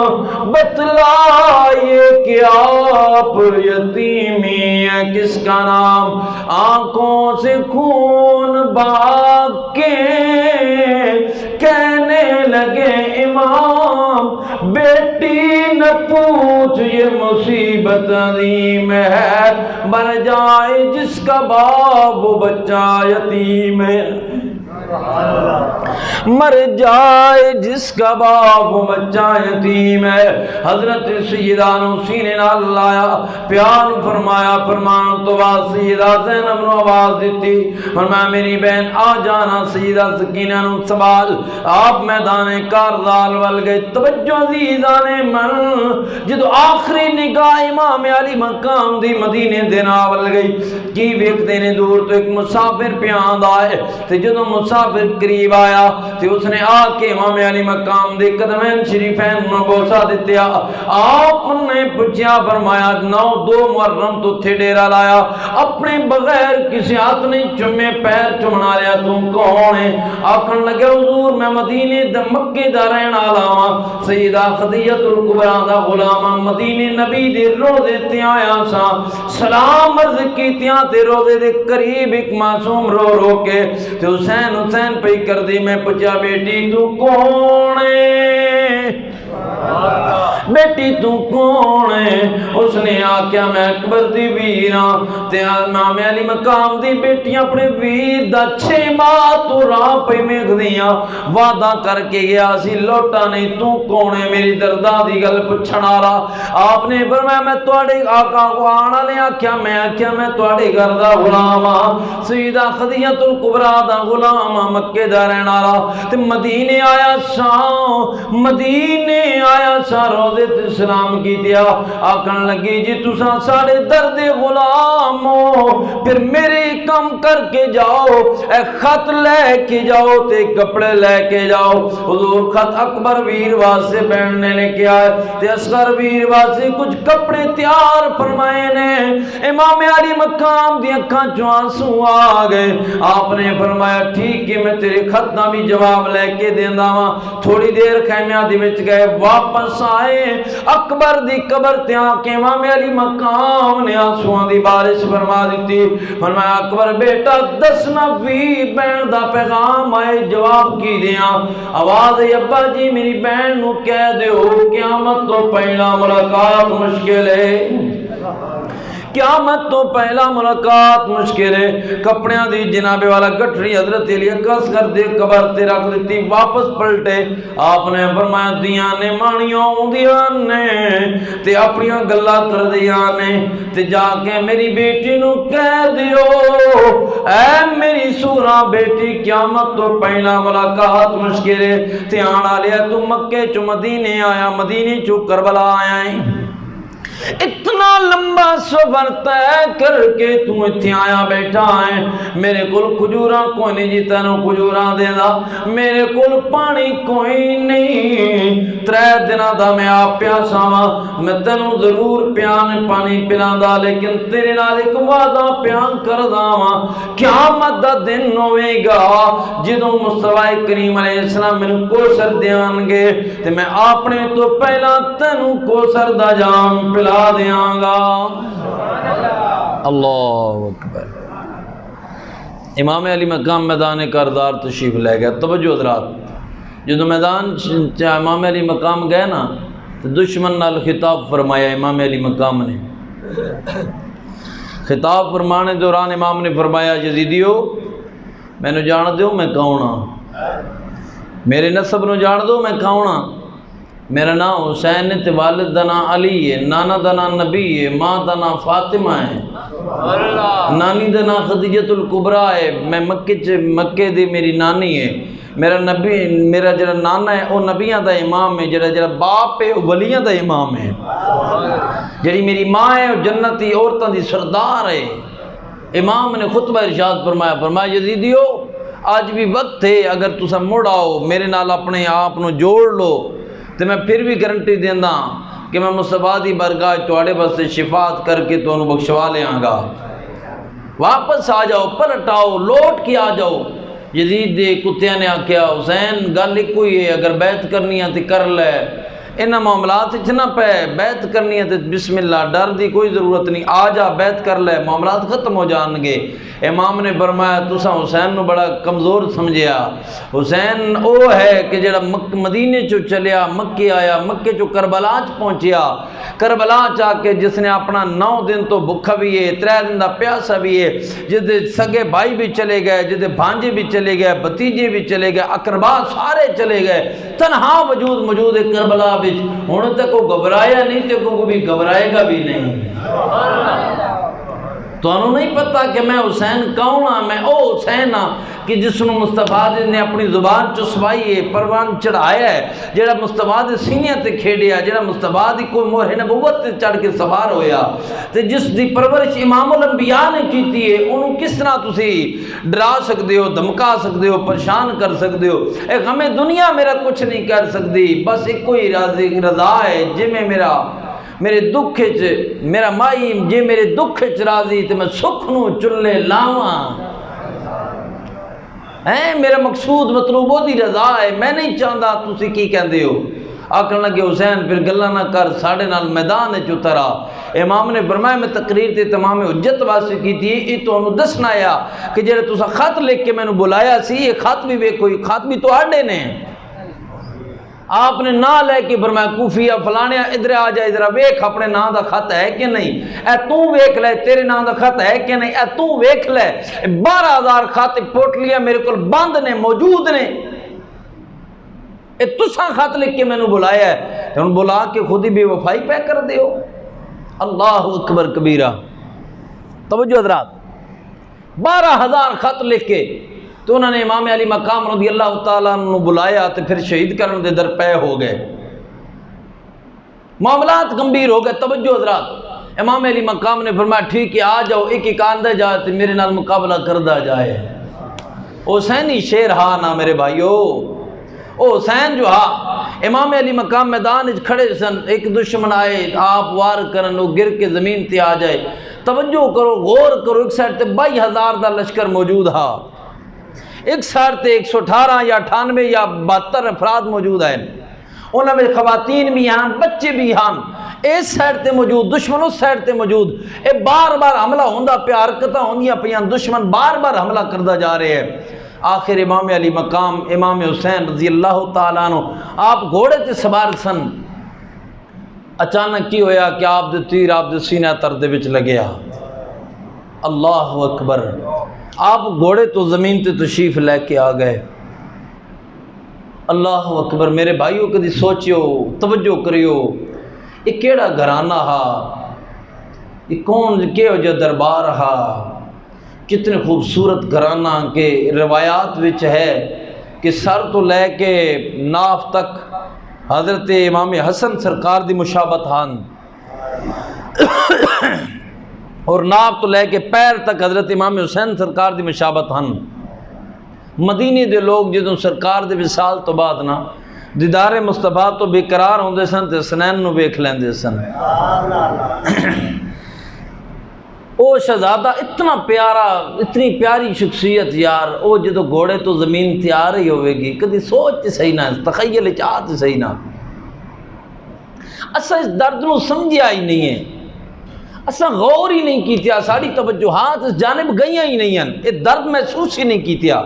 بتلائیے کہ آپ یتیمی ہے کس کا نام؟ آنکھوں سے خون بہا کے کہنے لگے امام بیٹی نہ پوچھ یہ مصیبت عظیم ہے، مر جائے جس کا باپ وہ بچہ یتیم ہے، مر جائے جس کا باپ وہ بچہ یتیم ہے۔ حضرت سیدہ نو سینے نال لایا، پیار فرمایا، فرمان تو بعد سیدہ زینب نو آواز دیتی، فرمایا میری بہن آ جانا۔ سیدہ سکینہ نو سوال آپ میدان کارزال ول گئے، توجہ عزیزان من جدو آخری نگاہ امام علی مقام دی مدینے دے نال گئی، کی ویکھدے نے دور تو ایک مسافر پیاند آئے، تے جدو مسافر قریب آیا تے اس نے آ کے امام علی مقام دے قدمین شریفین نو بوسا دیتیا۔ آپ نے پوچھا فرمایا 9 محرم تو تھے ڈیرا لایا، اپنے بغیر کسی ہاتھ نہیں چومے پیر چومنا لیا، تم کون ہے؟ آکھن لگے حضور میں مدینے دا مکے دا رہن والا ہاں، سیدہ خدیجہ الکبریٰ دا غلام، مدینے نبی دے روزے تے آیا سا، سلام عرض کیتیاں تے روزے دے قریب ایک معصوم رو رو کے تے حسین حسین پہ کر دی۔ میں پوچھا بیٹی تو کون ہے؟ بیٹی تو کون ہے؟ اس نے آکھیا میں اکبر دی ویراں تے امام علی مقام دی بیٹی اپنے ویر دا 6 ماہ تو راہ پہ میکھ دیاں، وعدہ کر کے گیا سی لوٹا نہیں، تو کون ہے؟ میری دردہ دی گل پچھن والا۔ آپ نے فرمایا میں تواڈے آقا کو آنا لے، آکھیا میں تواڈے گھر دا غلام ہاں، سیدہ خدیجہ الکبریٰ دا غلام ہاں، مکے دا رہن والا، تے مدینے آیا سا، مدینے آیا سا روزے تے سلام کی دیا۔ آکھن لگی جی تساں ساڑے درد غلام ہو، پھر میرے کم کر کے جاؤ، اے خط لے کے جاؤ تے کپڑے لے کے جاؤ۔ حضور خط اکبر ویر واسطے پہننے نے کیا ہے تے اصغر ویر واسطے کچھ کپڑے تیار فرمائے نے۔ امام علی مقام دی اکھاں چوں آنسو آ گئے۔ آپ نے فرمایا ٹھیک ہے میں تیرے خط دا بھی جواب لے کے دیندا واں۔ تھوڑی دیر خیمیاں دی وچ گئے، واپس آئے، اکبر دی قبر تے آ کے امام علی مقام نے آنسواں دی بارش فرما دیتی۔ فرمایا اکبر بیٹا دسنا بھی بہن دا پیغام آئے جواب کی دیاں؟ آواز ہے ابا جی میری بہن نو کہہ دیو قیامت تو پہلا ملاقات مشکل ہے، قیامت تو پہلا ملاقات مشکل ہے کپڑیاں دی جناب والا گٹھڑی حضرت علی کس کر دے قبر تے رکھ دیتی واپس پلٹے آپ نے فرمایا دیاں نے مانیاں ہوندیاں نے تے اپنیاں گلاں کر دیاں نے تے جا کے میری بیٹی نو کہہ دیو اے میری سورا بیٹی قیامت تو پہلا ملاقات مشکل ہے تے آنا لیا تو مکے چو مدینے آیا مدینے چو کربلا آیا ہے اتنا لمبا سفر طے کر کے تو اتنے آیا بیٹھا ہے میرے کول کھجوراں کوئی نہیں جی تینوں کھجوراں دے دا میرے کول پانی کوئی نہیں 3 دنوں دا میں آپ پیاسا ہاں میں تینوں ضرور پانی پلاندا لیکن تیرے نال ایک وعدہ پیان کردا ہاں قیامت دا دن ہوے گا جدوں مصطفی کریم علیہ السلام مینوں کوثر دیان گے تے میں اپنے تو پہلا تینوں کوثر دا جام پلا دیاں گا اللہ اکبر امام علی مقام میدان کردار تشریف لے گیا توجہ حضرات جدو میدان امام علی مقام گئے نا تو دشمن نال خطاب فرمایا امام علی مقام نے خطاب فرمانے دوران امام نے فرمایا یزیدیو میں نے جان دیو میں کون ہاں میرے نسب نو جان دو میں کون ہاں میرا نام حسین ہے تے والد دا نام علی ہے نانا دا نام نبی ہے ماں دا نام فاطمہ ہے نانی دا نام خدیجۃ الکبریٰ ہے میں مکے دی میری نانی ہے میرا جڑا نانا ہے وہ نبیاں دا امام ہے جڑا باپ ہے وہ ولیاں دا امام ہے جڑی میری ماں ہے وہ جنتی عورتاں دی سردار ہے امام نے خطبہ ارشاد فرمایا یزیدیو آج بھی وقت ہے اگر تسا مڑ آؤ میرے نال اپنے آپ نو جوڑ لو تو میں پھر بھی گارنٹی دینا کہ میں مصطفیٰ دی برگاہ تواڈے واسطے شفاعت کر کے تانوں بخشوا لیاں گا واپس آ جاؤ پلٹ آؤ لوٹ کے آ جاؤ یزید دے کتیاں نے آکھیا حسین گل ایک ہوئی ہے اگر بیعت کرنی ہے تو کر لے انہاں معاملات وچ نہ پے بیعت کرنی ہے تو بسم اللہ ڈر دی کوئی ضرورت نہیں آ جا بیعت کر لے معاملات ختم ہو جان گے امام نے فرمایا تساں حسین نو بڑا کمزور سمجھیا حسین او ہے کہ جڑا مدینے چو چلیا مکے آیا مکے چو کربلا چ پہنچیا کربلا چا کے جس نے اپنا 9 دن تو بھکھا بھی ہے 3 دن دا پیاسا بھی ہے جس دے سگے بھائی بھی چلے گئے جس دے بھانجے بھی چلے گئے بھتیجے بھی چلے گئے اقربا سارے چلے گئے تنہا وجود موجود ہے کربلا ہوں تک وہ گھبرایا نہیں تو کوئی بھی گھبرائے گا بھی نہیں تو انہوں نہیں پتا کہ میں حسین کون ہاں میں او حسین ہاں کہ جس نے مصطفیٰ نے اپنی زبان چسوائی ہے پروان چڑھایا ہے جڑا مصطفیٰ دے سینے تے کھیڑیا جڑا مصطفیٰ دی کوئی مہر نبوت تے چڑھ کے سوار ہویا تے جس دی پرورش امام الانبیاء نے کیتی ہے انہوں کس طرح تسی ڈرا سکتے ہو دھمکا سکتے ہو پریشان کر سکتے ہو اے غم دنیا میرا کچھ نہیں کر سکتی بس ایک کوئی رضا ہے جی میں میرے دکھ میرا مائی جے میرے دکھ راضی تے میں سکھ نو چلے لاواں میرا مقصود مطلوب وہ دی رضا ہے میں نہیں چاہتا تسی کی کہندے ہو آکھن لگے حسین پھر گلا نہ کر ساڑھے نال میدان چترا امام نے فرمایا میں تقریر تے تمام حجت واسطے کی تھی یہ تو انہوں دسنا آیا کہ جڑے تسا خط لکھ کے میں نے بلایا سی یہ خط بھی ویکھو خط بھی تو آڈے نے آپ نے نہ لے کے فرمایا کوفیہ فلانیا ادھر آ جا ادھر ویکھ اپنے نام دا خط ہے کہ نہیں اے تو ویکھ لے تیرے نام دا خط ہے کہ نہیں اے تو ویکھ لے 12,000 خط پوٹلیاں میرے کول بند نے موجود نے اے تساں خط لکھ کے میں نے بلایا ہے تو انہوں بلا کے خود ہی بے وفائی پہ کر دیو اللہ اکبر کبیرہ توجہ حضرات 12,000 خط لکھ کے تو انہوں نے امام علی مقام رضی اللہ تعالیٰ عنہ بلایا تو پھر شہید کرنے دے در پے ہو گئے معاملات گمبھیر ہو گئے توجہ حضرات امام علی مقام نے فرمایا ٹھیک ہے آ جاؤ ایک آندہ جائے تو میرے نال مقابلہ کردہ جائے حسینی شیر ہاں نا میرے بھائیو او حسین جو ہاں امام علی مقام میدان کھڑے سن ایک دشمن آئے آپ وار کرن وہ گر کے زمین تے آ جائے توجہ کرو غور کرو ایک سائڈ تے 22,000 دا لشکر موجود ہاں ایک سائڈ تے 118 یا 98 یا 72 افراد موجود ہیں انہوں میں خواتین بھی ہیں بچے بھی ہیں اس سائڈ تے موجود دشمن اس سائڈ تے موجود اے بار بار حملہ ہوندہ پہ حرکتہ ہوندیاں پہ دشمن بار بار حملہ کردہ جا رہے ہیں آخر امام علی مقام امام حسین رضی اللہ تعالیٰ عنہ آپ گھوڑے تے سوار سن اچانک کی ہویا کہ آپ دے تیر آپ دے سینہ تر دے وچ لگیا۔ اللہ اکبر، آپ گھوڑے تو زمین تے تشریف لے کے آ گئے۔ اللہ اکبر، میرے بھائیوں کدی سوچیو، توجہ کریو، یہ کیڑا گھرانہ ہا، یہ کون کہو جو دربار ہا، کتنے خوبصورت گھرانہ کے روایات وچ ہے کہ سر تو لے کے ناف تک حضرت امام حسن سرکار دی مشابت ہان، اور ناف تو لے کے پیر تک حضرت امام حسین سرکار دی مشابت ہن۔ مدینے دے لوگ جدوں سرکار دے وصال تو بعد نا دیدار مصطفیٰ تو بے قرار ہوندے سن تے حسنین نو ویکھ لیندے سن۔ او شہزادہ اتنا پیارا، اتنی پیاری شخصیت یار، او جدو گھوڑے تو زمین تیار ہی ہوئے گی، کدی سوچ تے صحیح نہ، تخیل چاہت صحیح نہ، اسا اس درد نو سمجھیا ہی نہیں ہے، اسا غور ہی نہیں کیتیا، ساری توجہات اس جانب گئیاں ہی نہیں ہیں، اے درد محسوس ہی نہیں کیتیا۔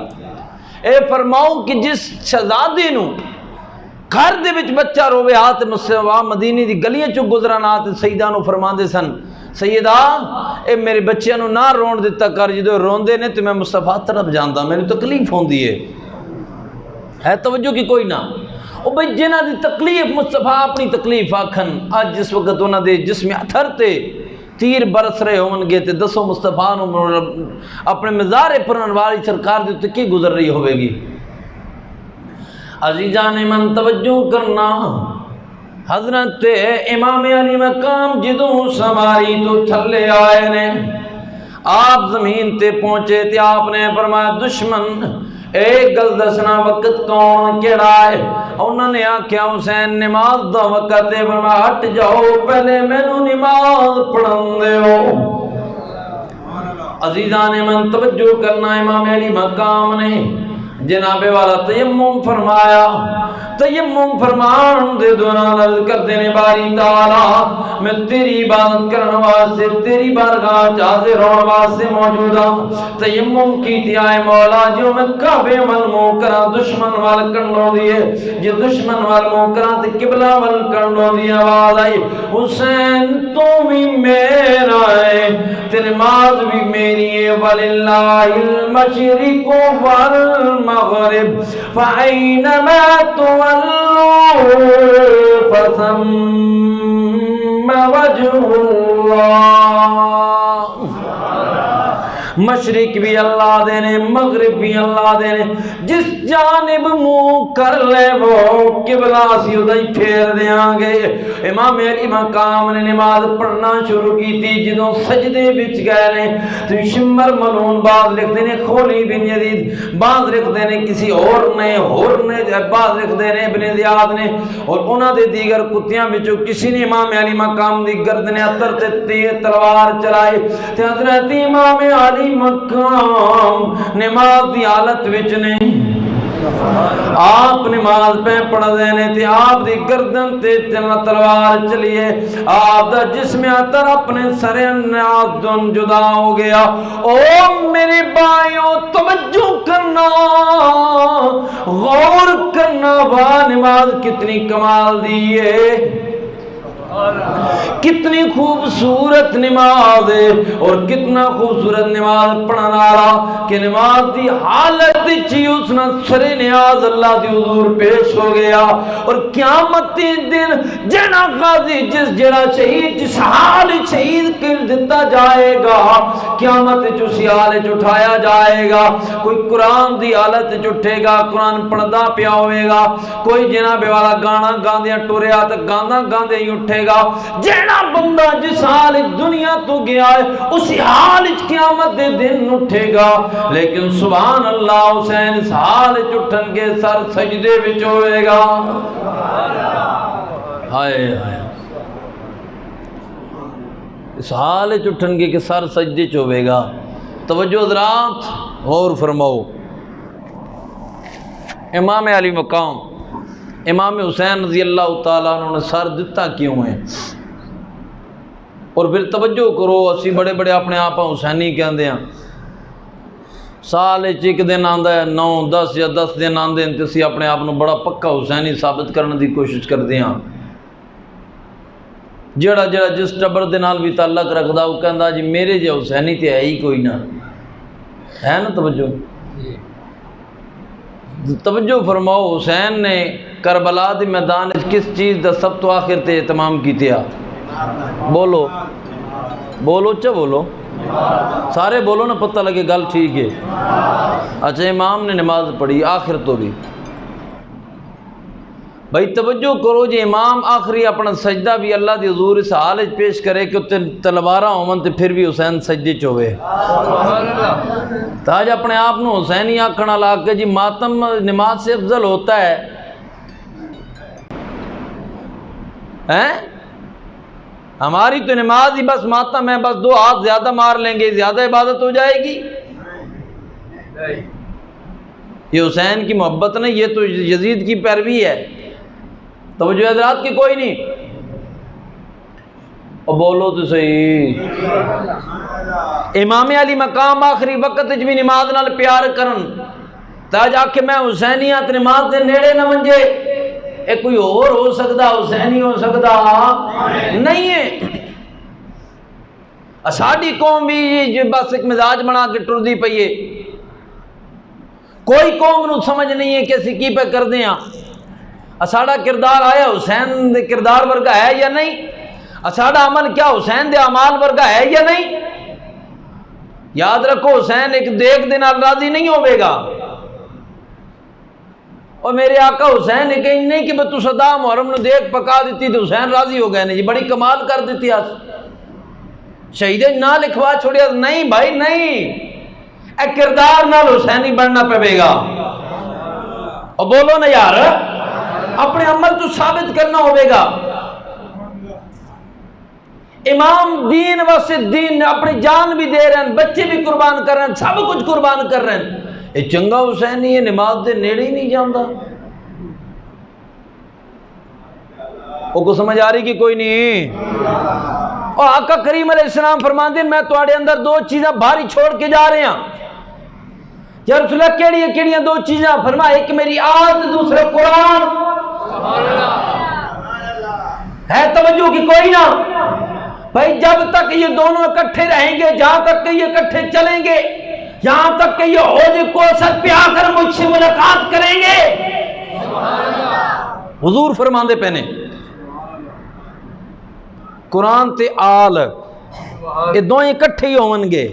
اے فرماؤ کہ جس شہزادے نو گھر دے وچ بچہ روے ہاتھ مصطفیٰ مدینے دی گلیاں چوں گزرن ہاتھ سیدہ نو فرماندے سن، سیدہ اے میرے بچیاں نو نہ رون دیتا کر، جدو روندے نے تو میں مصطفیٰ طرف جاندا، میں نے تکلیف ہوندی ہے توجہ کی کوئی نہ۔ او بھئی جنہ دی تکلیف مصطفیٰ اپنی تکلیف آکھن، آج جس وقت انہاں دے جسم اتھر تے تیر برس رہے ہون گے تے دسو مصطفیٰ نو اپنے مزار پرن والی سرکار دی تے کی گزر رہی ہوئے گی۔ عزیزان من توجہ کرنا، حضرت امام علی مقام جدوں سواری تو تھلے آئے نے، آپ زمین تے پہنچے تے آپ نے فرمایا دشمن ایک گل دسنا وقت کون کیڑا ہے؟ انہوں نے آکھیا حسین نماز دا وقت ہے، فرمایا ہٹ جاؤ پہلے مینوں نماز پڑھن دے ہو۔ عزیزان من توجہ کرنا، امام علی مقام نے جناب والا تیمم فرمایا، تیمم فرمان دے دوران عرض کردے نے باری تعالی میں تیری عبادت کرنے واسطے تیری بارگاہ حاضر ہونے واسطے موجود ہوں، تیمم کیتی آئے مولا جو میں کعبے وال منہ کراں دشمن وال کنڈوں دیے، جے دشمن وال منہ کراں تے قبلہ وال کنڈوں دی آواز آئی حسین تو بھی میرا ہے تے نماز بھی میری ہے، وللہ المشرق والمغرب فأینما تولوا فثم وجه اللہ۔ مشرق بھی اللہ دینے، مغرب بھی اللہ دینے، جس جانب منہ کر لے وہ قبلہ سی ادھائی پھیر دیاں گے۔ امام علی مقام نے نماز پڑھنا شروع کی تھی، جدوں سجدے بچ گئے نے تو شمر ملون بعض لکھ دینے خولی بن یزید، بعض لکھ دینے کسی اور نے بعض لکھ دینے ابن زیاد نے، اور انہاں دے دیگر کتیاں بچوں کسی نے امام علی مقام دی گردن اتر تے تلوار چلائی تے حضرت امام علی مقام نماز دی حالت وچ نے، آپ نماز پہ پڑھ دینے تھے، آپ دی گردن تے تلوار چلیے، آپ دا جسم اتر اپنے سر نیاز دن جدا ہو گیا۔ او میرے بھائیوں توجہ کرنا، غور کرنا، وہ نماز کتنی کمال دی ہے، کتنی خوبصورت نماز ہے، اور کتنا خوبصورت نماز پڑھنا رہا کہ نماز دی حالت چی اس نے سر نیاز اللہ دی حضور پیش ہو گیا، اور قیامت دن جنا غازی جڑا شہید جس حال شہید کر دیتا جائے گا، قیامت اسی حال اٹھایا جائے گا، کوئی قرآن دی حالت اٹھے گا، قرآن پڑھدا پیا ہوئے گا، کوئی جناب والا گانا گاندیا ٹوریا تو گانا گاندے ہی اٹھے گا، جیڑا بندہ جس حال دنیا تو گیا ہے اسی حال قیامت دے دن اٹھے گا، لیکن سبحان اللہ حسین اس حال اٹھن کے سر سجدے وچ ہوئے گا۔ ہائے ہائے، اس حال اٹھن کے سر سجدے وچ ہوئے گا۔ توجہ حضرات غور فرماؤ، امام علی مقام امام حسین رضی اللہ تعالیٰ عنہ نے سر دتا کیوں ہے؟ اور پھر توجہ کرو، اسی بڑے بڑے اپنے آپ حسینی کہندے ہیں، سال ایک دن آندا ہے 9 10 یا 10 دن آندے ہیں تے اسی اپنے آپ نو بڑا پکا حسینی ثابت کرنے دی کوشش کردے ہیں۔ جڑا جس ٹبر دے نال بھی تعلق رکھدا وہ کہندا جی میرے جے حسینی تے ہے ہی کوئی نہ، ہے نا توجہ؟ توجہ فرماؤ، حسین نے کربلا دے میدان کس چیز دا سب تو آخر تے اہتمام کیتیا؟ بولو بولو چا بولو، سارے بولو نا، پتہ لگے گل ٹھیک ہے۔ اچھا امام نے نماز پڑھی آخر تو بھی، بھائی توجہ کرو جی، امام آخری اپنا سجدہ بھی اللہ دی حضور اس حال پیش کرے کہ تلواراں ہون تے پھر بھی حسین سجدے چ ہوئے۔ تاج اپنے آپ نو حسینی آکھنا لا کے جی ماتم نماز سے افضل ہوتا ہے، ہیں؟ ہماری تو نماز ہی بس ماتم ہے، بس 2 ہاتھ زیادہ مار لیں گے زیادہ عبادت ہو جائے گی۔ یہ حسین کی محبت نہیں، یہ تو یزید کی پیروی ہے۔ توجہ حضرات کی کوئی نہیں؟ اور بولو تو صحیح۔ امام علی مقام آخری وقت بھی نماز نال پیار کرن، تاج آکھے میں حسینیت نماز دے نیڑے نہ ونجے، اے کوئی اور ہو سکتا حسینی ہو سکتا نہیں ہے۔ ساڈی قوم بھی بس ایک مزاج بنا کے ٹردی پئی ہے، کوئی قوم نو سمجھ نہیں ہے کہ اسی کی پہ کر دیں۔ ساڑا کردار آیا حسین دے کردار ورگا ہے یا نہیں؟ ساڑا عمل کیا حسین دے اعمال ورگا ہے یا نہیں؟ یاد رکھو حسین ایک دیکھ دے نال راضی نہیں ہوئے گا، اور میرے آقا حسین ایک نہیں کہ تو صدا محرم نو دیکھ پکا دیتی تو حسین راضی ہو گئے نہیں جی بڑی کمال کر دیتی آج شہید نہ لکھوا چھوڑیا، نہیں بھائی نہیں، اے کردار نال حسینی بننا پڑے گا۔ اور بولو نا یار، اپنے عمل تو ثابت کرنا ہوئے گا۔ امام دین واسطے دین اپنی جان بھی دے رہے ہیں، بچے بھی قربان کر رہے ہیں، سب کچھ قربان کر رہے ہیں، یہ چنگا حسینی ہے نماز دے نیڑے ہی نہیں جاندا۔ وہ کو سمجھ آ رہی کہ کوئی نہیں؟ اور آقا کریم علیہ السلام فرماندے میں تواڈے اندر 2 چیزاں بھاری چھوڑ کے جا رہے ہیں۔ یا رسول اللہ کیڑیاں 2 چیزاں؟ فرمایا ایک میری آیت، دوسرا قرآن۔ ہے توجہ کی کوئی نہ؟ بھائی جب تک یہ دونوں اکٹھے رہیں گے، جہاں تک کہ یہ اکٹھے چلیں گے، یہاں تک کہ یہ حوض کوثر پہ آ کر مجھ سے ملاقات کریں گے، حضور فرماندے پہنے قرآن تے آل یہ دونوں اکٹھے ہی ہون گے۔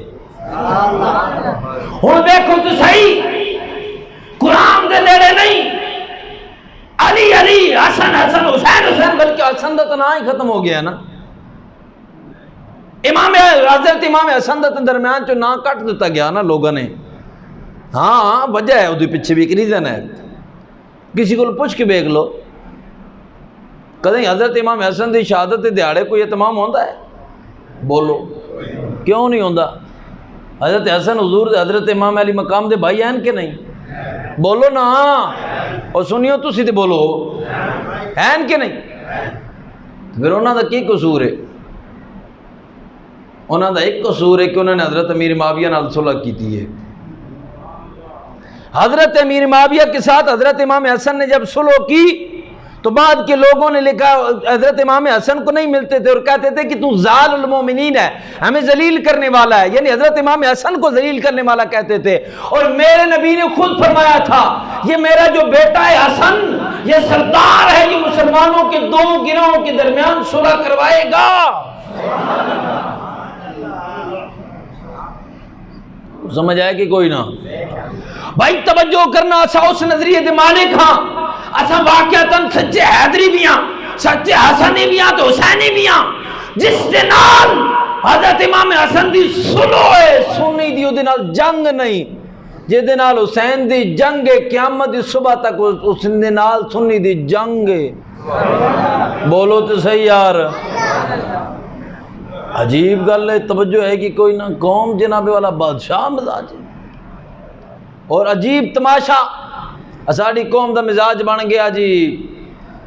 ہن دیکھو تو صحیح، قرآن دے نیڑے نہیں، علی علی، حسن حسن، حسین حسین، بلکہ حسن دا تو نہ ہی ختم ہو گیا نا۔ حضرت امام حسن دا درمیان چو نہ کٹ دیتا گیا نا لوگوں نے۔ ہاں وجہ ہے، وہ پیچھے بھی ایک ریزن ہے، کسی کو پوچھ کے دیکھ لو، کدیں حضرت امام حسن دی شہادت دیہڑے کوئی اہتمام ہوتا ہے؟ بولو کیوں نہیں ہوتا؟ حضرت حسن حضور حضرت امام علی مقام دے بھائی ہیں کہ نہیں؟ بولو نا، اور سنیو تسی تے بولو ہیں کہ نہیں؟ پھر انہوں دا کی قصور ہے؟ انہوں دا ایک قصور ہے کہ انہوں نے حضرت امیر معاویہ نال صلح کیتی ہے۔ حضرت امیر معاویہ کے ساتھ حضرت امام حسن نے جب صلح کی تو بعد کے لوگوں نے لکھا حضرت امام حسن کو نہیں ملتے تھے اور کہتے تھے کہ تو ذال المومنین ہے، ہمیں ذلیل کرنے والا ہے، یعنی حضرت امام حسن کو ذلیل کرنے والا کہتے تھے۔ اور میرے نبی نے خود فرمایا تھا یہ میرا جو بیٹا ہے حسن، یہ سردار ہے، یہ مسلمانوں کے 2 گروہوں کے درمیان صلح کروائے گا۔ سمجھ آئے کہ کوئی نہ؟ بھائی توجہ کرنا، اسا اس نظریے دے مالک ہاں، اسا واقعتاً سچے حیدری بھی ہاں، سچے حسنی بھی ہاں تو حسینی بھی ہاں، جس دے نال حضرت امام حسن دی صلح ہے، سنی دی دے نال جنگ نہیں، جے دے نال حسین دی جنگ ہے، قیامت دی صبح تک اس دے نال سنی دی جنگ ہے۔ بولو تو صحیح یار، عجیب گل ہے، توجہ ہے کہ کوئی نہ؟ قوم جناب والا بادشاہ مزاج ہے، اور عجیب تماشا ساڑی قوم دا مزاج بن گیا جی،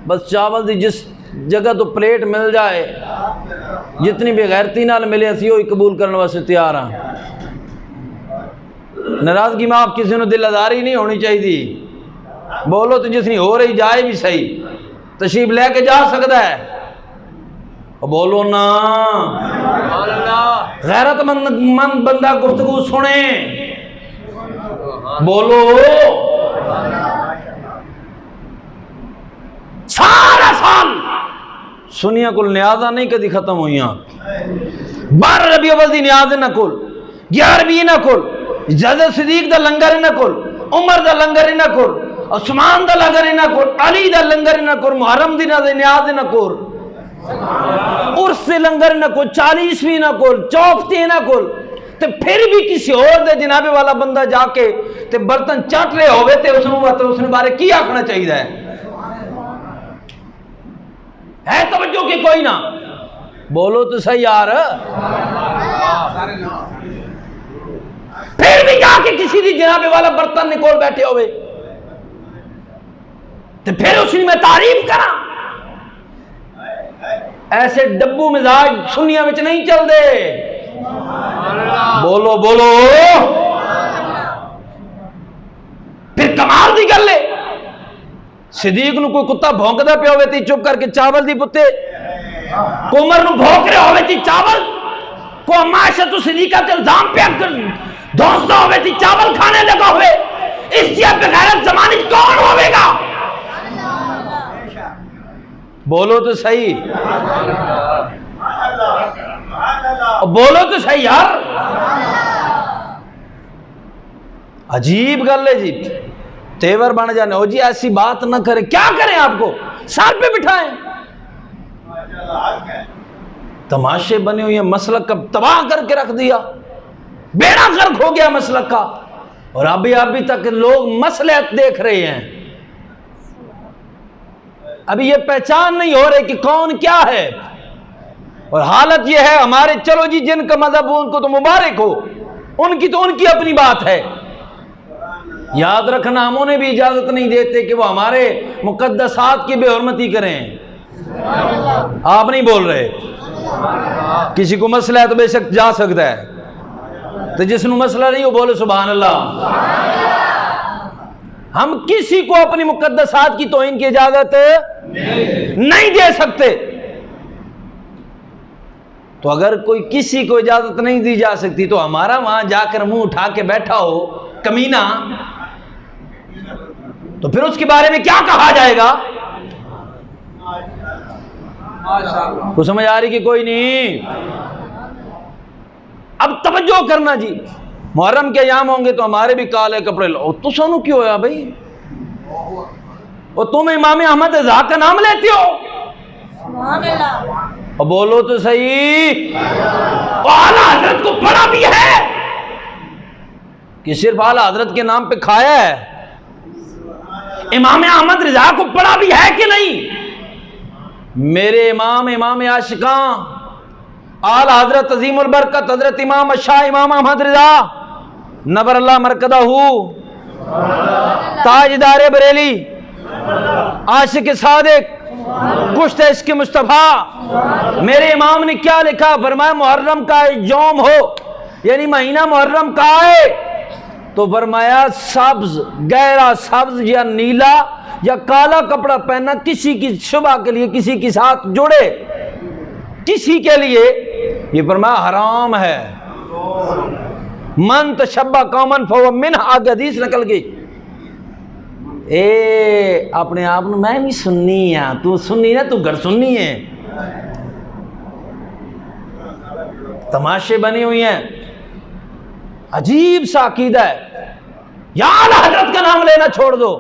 بس چاول دی جس جگہ تو پلیٹ مل جائے، جتنی بے غیرتی نال ملے اسی وہی قبول کرنے واسطے تیار ہاں۔ ناراضگی میں آپ کسی نے دل آزاری نہیں ہونی چاہیے، بولو تو جس نہیں ہو رہی جائے بھی صحیح، تشریف لے کے جا سکتا ہے۔ بولو نا غیرت مند بندہ گفتگو سنے، بولو سارا سال سنیا کل نیازہ نہیں کدی ختم ہوئی، 12 ربیع الاول دی نیاز نہ کل، 11ویں نہ کل، حضرت صدیق دا لنگر نہ کل، عمر دا لنگر نہ کل، عثمان دا لنگر نہ کل، علی دا لنگر نہ کل، محرم دی نیاز نہ کل، عرس دے لنگر نہ کل، 40ویں نہ کل، 64 نہ کل، تے پھر بھی کسی اور دے جناب والا بندہ جا کے تے برتن چٹ رہے ہوئے تے اس نے بارے کی آکھنا چاہیے ہے توجہ کہ کوئی نہ؟ بولو تو صحیح یار، پھر بھی جا کے کسی دی جناب والا برتن نکول بیٹھے ہوئے تے پھر اس میں تعریف کرا، ایسے ڈبو مزاج سنیاں وچ نہیں چل دے، بولو بولو، پھر کمال دی گل ہے صدیق نو کوئی کتا بھونکدا پیا ہوئے تے چپ کر کے چاول دی پتے، کو عمر نو بھونک رہے ہوئے تے چاول، کو عائشہ تو صدیقہ تے الزام پیا کر دوستا ہوئے تے چاول کھانے لگا ہوئے، اس چیز پہ غیرت زمانے کون ہوئے گا؟ بولو تو صحیح، بولو تو صحیح یار، عجیب گل ہے جی، تیور بن جانے ہو جی، ایسی بات نہ کرے، کیا کریں آپ کو سر پہ بٹھائیں، تماشے بنے ہوئے ہیں، مسلک کا تباہ کر کے رکھ دیا، بیڑا غرق ہو گیا مسلک کا، اور ابھی تک لوگ مصلحت دیکھ رہے ہیں، ابھی یہ پہچان نہیں ہو رہے کہ کون کیا ہے، اور حالت یہ ہے ہمارے، چلو جی جن کا مذہب ان کو تو مبارک ہو، ان کی اپنی بات ہے، یاد رکھنا ہم انہیں بھی اجازت نہیں دیتے کہ وہ ہمارے مقدسات کی بے حرمتی کریں، آپ نہیں بول رہے، کسی کو مسئلہ ہے تو بے شک جا سکتا ہے، تو جس نے مسئلہ نہیں وہ بولے سبحان اللہ، ہم کسی کو اپنی مقدسات کی توہین کی اجازت نہیں دے سکتے، تو اگر کوئی کسی کو اجازت نہیں دی جا سکتی تو ہمارا وہاں جا کر منہ اٹھا کے بیٹھا ہو کمینہ، تو پھر اس کے بارے میں کیا کہا جائے گا؟ کو سمجھ آ رہی کہ کوئی نہیں؟ اب توجہ کرنا جی، محرم کے ایام ہوں گے تو ہمارے بھی کالے کپڑے لو، تو سنو کیوں ہویا بھائی، اور تم امام احمد رضا کا نام لیتے ہو، سبحان اللہ، بولو تو صحیح، اعلیٰ حضرت کو پڑھا بھی ہے کہ صرف اعلیٰ حضرت کے نام پہ کھایا ہے، امام احمد رضا کو پڑھا بھی ہے کہ نہیں؟ میرے امام عاشقاں اعلیٰ حضرت عظیم البرکت حضرت امام شاہ امام احمد رضا نبر اللہ مرکدہ تاجدار بریلی، عاشق صادق، کشت عشق مصطفیٰ، میرے امام نے کیا لکھا؟ فرمایا محرم کا یوم ہو، یعنی مہینہ محرم کا ہے تو فرمایا سبز، گہرا سبز یا نیلا یا کالا کپڑا پہننا کسی کی شبہ کے لیے، کسی کے ساتھ جڑے کسی کے لیے، یہ فرمایا حرام ہے، من تشبہ قومن فہو منہ، آگے حدیث نکل گئی، اپنے آپ نے میں بھی سننی ہاں، تو سننی نا، تو گھر سننی ہے، تماشے بنی ہوئی ہیں، عجیب سا عقیدہ ہے، یا اعلیٰ حضرت کا نام لینا چھوڑ دو،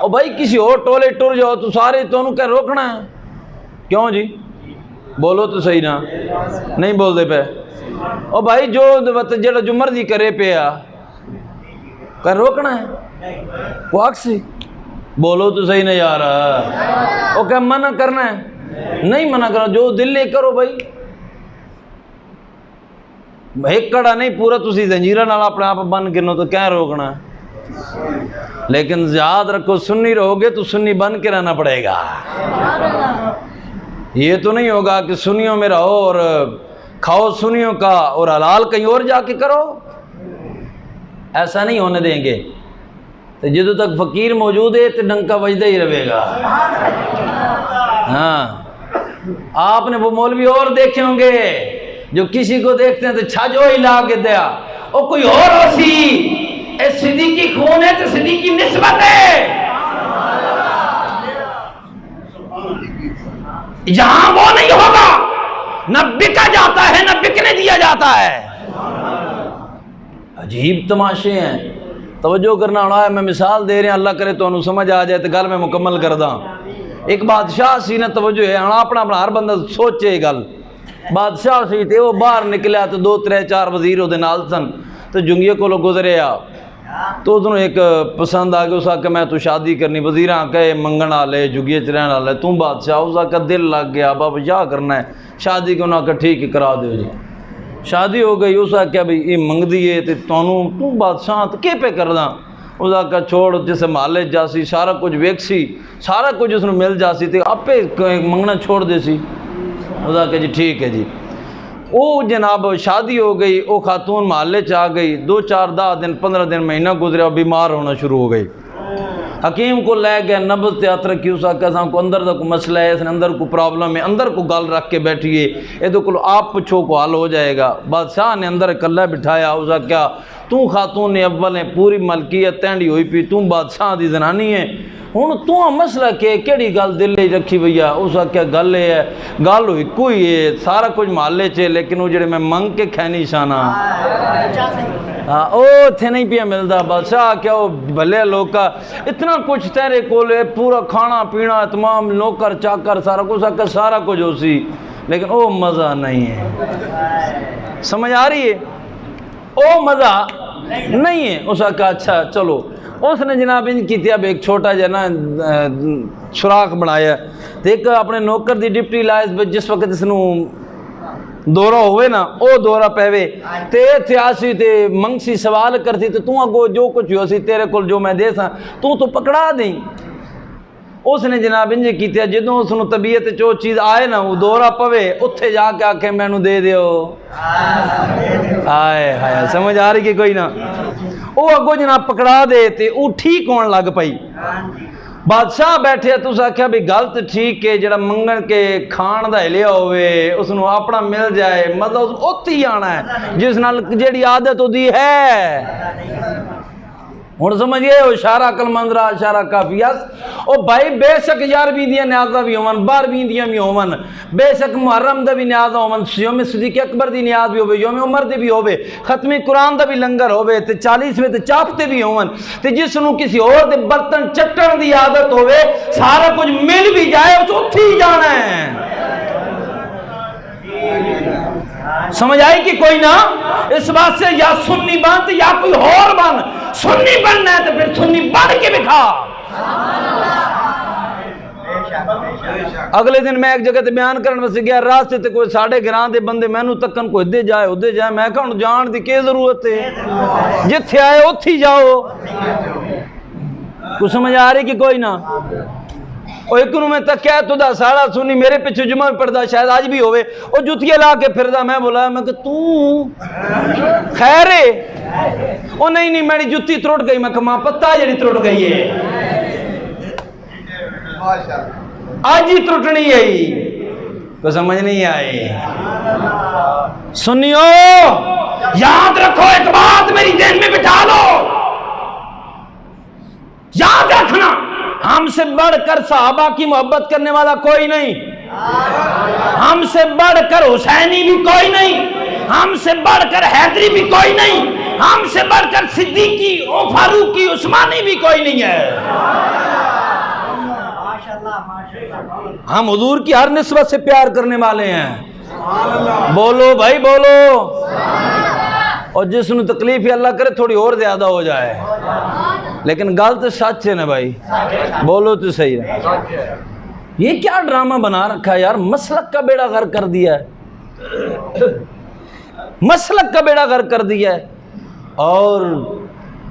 او بھائی کسی اور ٹولے ٹر جاؤ تو سارے تو انہوں کہ روکنا ہے، کیوں جی؟ بولو تو صحیح نا، نہیں بول دے پہ، او بھائی جو مرضی کرے پہ کر روکنا ہے، وہ عکسی، بولو تو صحیح نا یار، او کہ منع کرنا ہے، نہیں منع کرنا، جو دل لے کرو بھائی، ایک کڑا نہیں پورا تسی زنجیرہ نال اپنے آپ بن گرنو تو کیا روکنا ہے، لیکن یاد رکھو سنی رہو گے تو سنی بن کے رہنا پڑے گا، یہ تو نہیں ہوگا کہ سنیوں میں رہو اور کھاؤ سنیوں کا اور حلال کہیں اور جا کے کرو، ایسا نہیں ہونے دیں گے، تو جدو تک فقیر موجود ہے تو ڈنکا بجدہ ہی رہے گا، ہاں آپ نے وہ مولوی اور دیکھے ہوں گے جو کسی کو دیکھتے ہیں تو چھاجو ہی لا کے دیا، او کوئی اور ہو سی، اے صدیقی خون ہے تو صدیقی نسبت ہے، یہاں وہ نہیں ہوگا، نہ بکا جاتا ہے نہ بکنے دیا جاتا ہے۔ عجیب تماشے ہیں، توجہ کرنا ہونا ہے۔ میں مثال دے رہے ہیں، اللہ کرے تو انہوں سمجھ آ جائے تو گل میں مکمل کر دا۔ ایک بادشاہ سی نا، توجہ ہے اپنا اپنا ہر بندہ سوچے گل۔ بادشاہ سی تے وہ باہر نکلیا تو 2 3 4 وزیر وہ نال سن، تو جنگیے کو گزرے آ تو اس ایک پسند آ گیا، اس آکے میں تو شادی کرنی، وزیراں کہے منگن والے جگیے چ رہن والے، تم بادشاہ، اس آکے دل لگ گیا بابا کیا کرنا ہے شادی کو، انہوں نے کہا ٹھیک ہے کرا دیو جی، شادی ہو گئی۔ اس آکے بھئی یہ منگ دیے تے تو بادشاہ تو کیا پہ کر دا، اس آکے چھوڑ جسے محلے جاسی سارا کچھ ویک سی، سارا کچھ اس نے مل جاسی تے آپ منگنا چھوڑ دے سی۔ اس آکے جی ٹھیک ہے جی، او جناب شادی ہو گئی، او خاتون محلے چ آ گئی، 2 4 10 دن 15 دن مہینہ گزریا، بیمار ہونا شروع ہو گئی۔ حکیم کو لے گئے، نبض تیاتر کی، اس آکے کو اندر دا کو مسئلہ ہے، اس نے اندر کو پرابلم ہے، اندر کو گل رکھ کے بیٹھیے، یہ تو کلو آپ پچھو کو حل ہو جائے گا۔ بادشاہ نے اندر کلہ بٹھایا، اس آکے تو خاتون نے اول ہے پوری ملکیت تینڈی ہوئی پی، تو بادشاہ دی زنانی ہے، ہوں تو مسئلہ کہ کیڑی گل دل رکھی بھیا، اس آکے گل ہے گل ہوئی کوئی ہے سارا کچھ محلے چ، لیکن وہ جڑے میں منگ کے کھینی شانا ہاں او تھے نہیں پیا ملتا۔ بادشاہ کیا وہ بھلے لوگ کا اتنا کچھ تیرے کولے، پورا کھانا پینا تمام نوکر چاکر سارا کچھ، سارا کچھ ہو سی، لیکن او مزہ نہیں ہے۔ سمجھ آ رہی ہے؟ او مزہ نہیں ہے۔ اس کا اچھا چلو، اس نے جناب ان کی اب ایک چھوٹا جا نا سوراخ بنایا، ایک اپنے نوکر دی ڈپٹی لائز جس وقت اس نو دورہ ہوئے نا، او دورہ پہوے تے تھیاسی تے منگسی سوال کرتی تو اگو جو کچھ ہو سی تیرے کول جو میں دے سا تو پکڑا دیں۔ اس نے جناب انجے کیتے جدوں اس نو طبیعت جو چیز آئے نا وہ دورہ پوے اتھے جا کے آکھے میں نو دے دیو، آئے ہائے سمجھ آ رہی کہ کوئی نہ، او اگو جناب پکڑا دے تے او ٹھیک ہون لگ پئی۔ بادشاہ بیٹھے تو آکھیا بھی غلط ٹھیک ہے، جڑا منگن کے کھان دا لیا ہوئے اس نو اپنا مل جائے، مطلب اوتھی ہی آنا ہے جس نال جیڑی عادت ہوتی ہے۔ ہوں سمجھئے اشارہ عقل مندرہ اشارہ کافیاس، او بھائی بے شک 11ویں دیاں نیازاں بھی ہوون، 12ویں دیاں بھی ہوون، بے شک محرم دا بھی نیاز ہوون، یوم صدیق اکبر دی نیاز بھی ہوے، یوم عمر دی بھی ہوے، ختم قرآن دا بھی لنگر ہوے تے 40ویں تے چاپتے بھی ہوون، تے جس نو کسی اور دے برتن چٹن دی عادت ہوے سارا کچھ مل بھی جائے اس اتھی جانا ہے۔ سمجھ آئی کہ کوئی نہ؟ اس بات سے یا سنی بن یا کوئی اور بن، سنی بننا ہے تو پھر سنی بن کے بکھا۔ اگلے دن میں ایک جگہ تے بیان کرنے سے گیا، راستے تے کوئی ساڑھے گران دے بندے میں نو تکن کوئی دے جائے، میں کہاں جان دی کے ضرورت ہے، جتھے آئے اتھی جاؤ۔ کچھ سمجھ آ رہی کہ کوئی نہ؟ اور ایک میں تک کہہ تو دا سارا سنی میرے پیچھے جمعہ پڑھدا شاید آج بھی ہوئے، اور جتیاں لا کے پھردا، میں بولا میں کہ تو خیر ہے؟ او نہیں میری جتی تروٹ گئی، میں کہ ماں پتہ جڑی تروٹ گئی ہے آج ہی ترٹنی ہے، کو سمجھ نہیں آئے۔ سنیو یاد رکھو ایک بات میری ذہن میں بٹھا لو، یاد رکھنا ہم سے بڑھ کر صحابہ کی محبت کرنے والا کوئی نہیں، ہم سے بڑھ کر حسینی بھی کوئی نہیں، ہم سے بڑھ کر حیدری بھی کوئی نہیں، ہم سے بڑھ کر صدیقی فاروقی عثمانی بھی کوئی نہیں ہے۔ ہم حضور کی ہر نسبت سے پیار کرنے والے ہیں، بولو بھائی بولو، اور جس نے تکلیف ہی اللہ کرے تھوڑی اور زیادہ ہو جائے، لیکن گل تو سچ ہے نا بھائی، بولو تو صحیح ہے۔ یہ کیا ڈرامہ بنا رکھا ہے یار، مسلک کا بیڑا غرق کر دیا ہے، مسلک کا بیڑا غرق کر دیا ہے، اور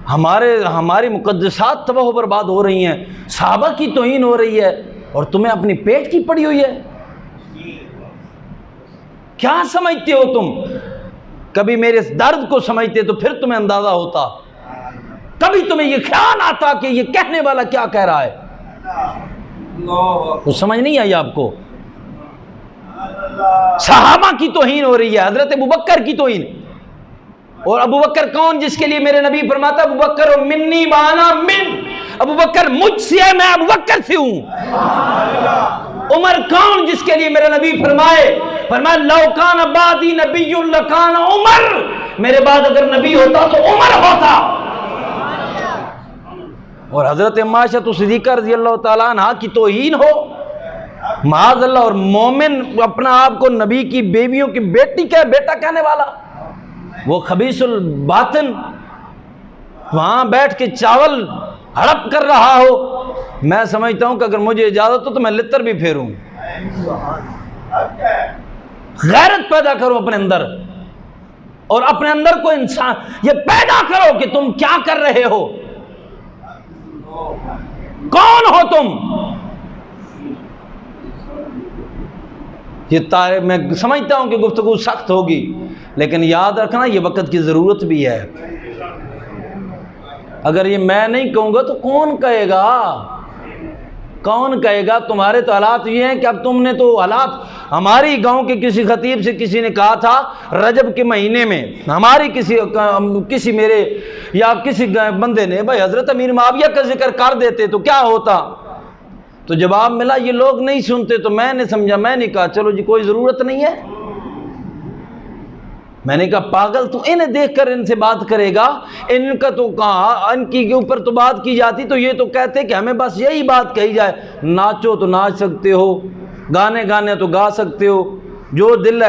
ہماری مقدسات تباہ و برباد ہو رہی ہیں، صحابہ کی توہین ہو رہی ہے، اور تمہیں اپنی پیٹ کی پڑی ہوئی ہے۔ کیا سمجھتے ہو تم؟ کبھی میرے اس درد کو سمجھتے تو پھر تمہیں اندازہ ہوتا، کبھی تمہیں یہ خیال آتا کہ یہ کہنے والا کیا کہہ رہا ہے، کچھ سمجھ نہیں آئی آپ کو؟ صحابہ کی توہین ہو رہی ہے، حضرت ابوبکر کی توہین. اور ابوبکر کون جس کے لیے میرے نبی فرماتا ابوبکر منی وانا من، ابوبکر مجھ سے ہے، میں ابوبکر سے ہوں. عمر کون جس کے لیے میرے نبی فرمایا لو کان بعدی نبی لکان عمر، میرے بعد اگر نبی ہوتا تو عمر ہوتا. اور حضرت عائشہ صدیقہ رضی اللہ تعالیٰ عنہ کی توہین ہو، معاذ اللہ. اور مومن اپنا آپ کو نبی کی بیویوں کی بیٹی کا بیٹا کہنے والا، وہ خبیث الباطن وہاں بیٹھ کے چاول ہڑپ کر رہا ہو. میں سمجھتا ہوں کہ اگر مجھے اجازت ہو تو میں لتر بھی پھیروں. غیرت پیدا کرو اپنے اندر، اور اپنے اندر کو انسان یہ پیدا کرو کہ تم کیا کر رہے ہو، کون ہو تم. یہ میں سمجھتا ہوں کہ گفتگو سخت ہوگی، لیکن یاد رکھنا یہ وقت کی ضرورت بھی ہے. اگر یہ میں نہیں کہوں گا تو کون کہے گا؟ کون کہے گا؟ تمہارے تو حالات یہ ہیں کہ اب تم نے تو حالات، ہماری گاؤں کے کسی خطیب سے کسی نے کہا تھا رجب کے مہینے میں، ہماری کسی میرے یا کسی بندے نے بھائی حضرت امیر معاویہ کا ذکر کر دیتے تو کیا ہوتا. تو جواب ملا یہ لوگ نہیں سنتے. تو میں نے سمجھا، میں نے کہا چلو جی کوئی ضرورت نہیں ہے. میں نے کہا پاگل تو انہیں دیکھ کر ان سے بات کرے گا، ان کا تو کہاں، ان کی اوپر تو بات کی جاتی تو یہ تو کہتے کہ ہمیں بس یہی بات کہی جائے، ناچو تو ناچ سکتے ہو، گانے تو گا سکتے ہو، جو دل ہے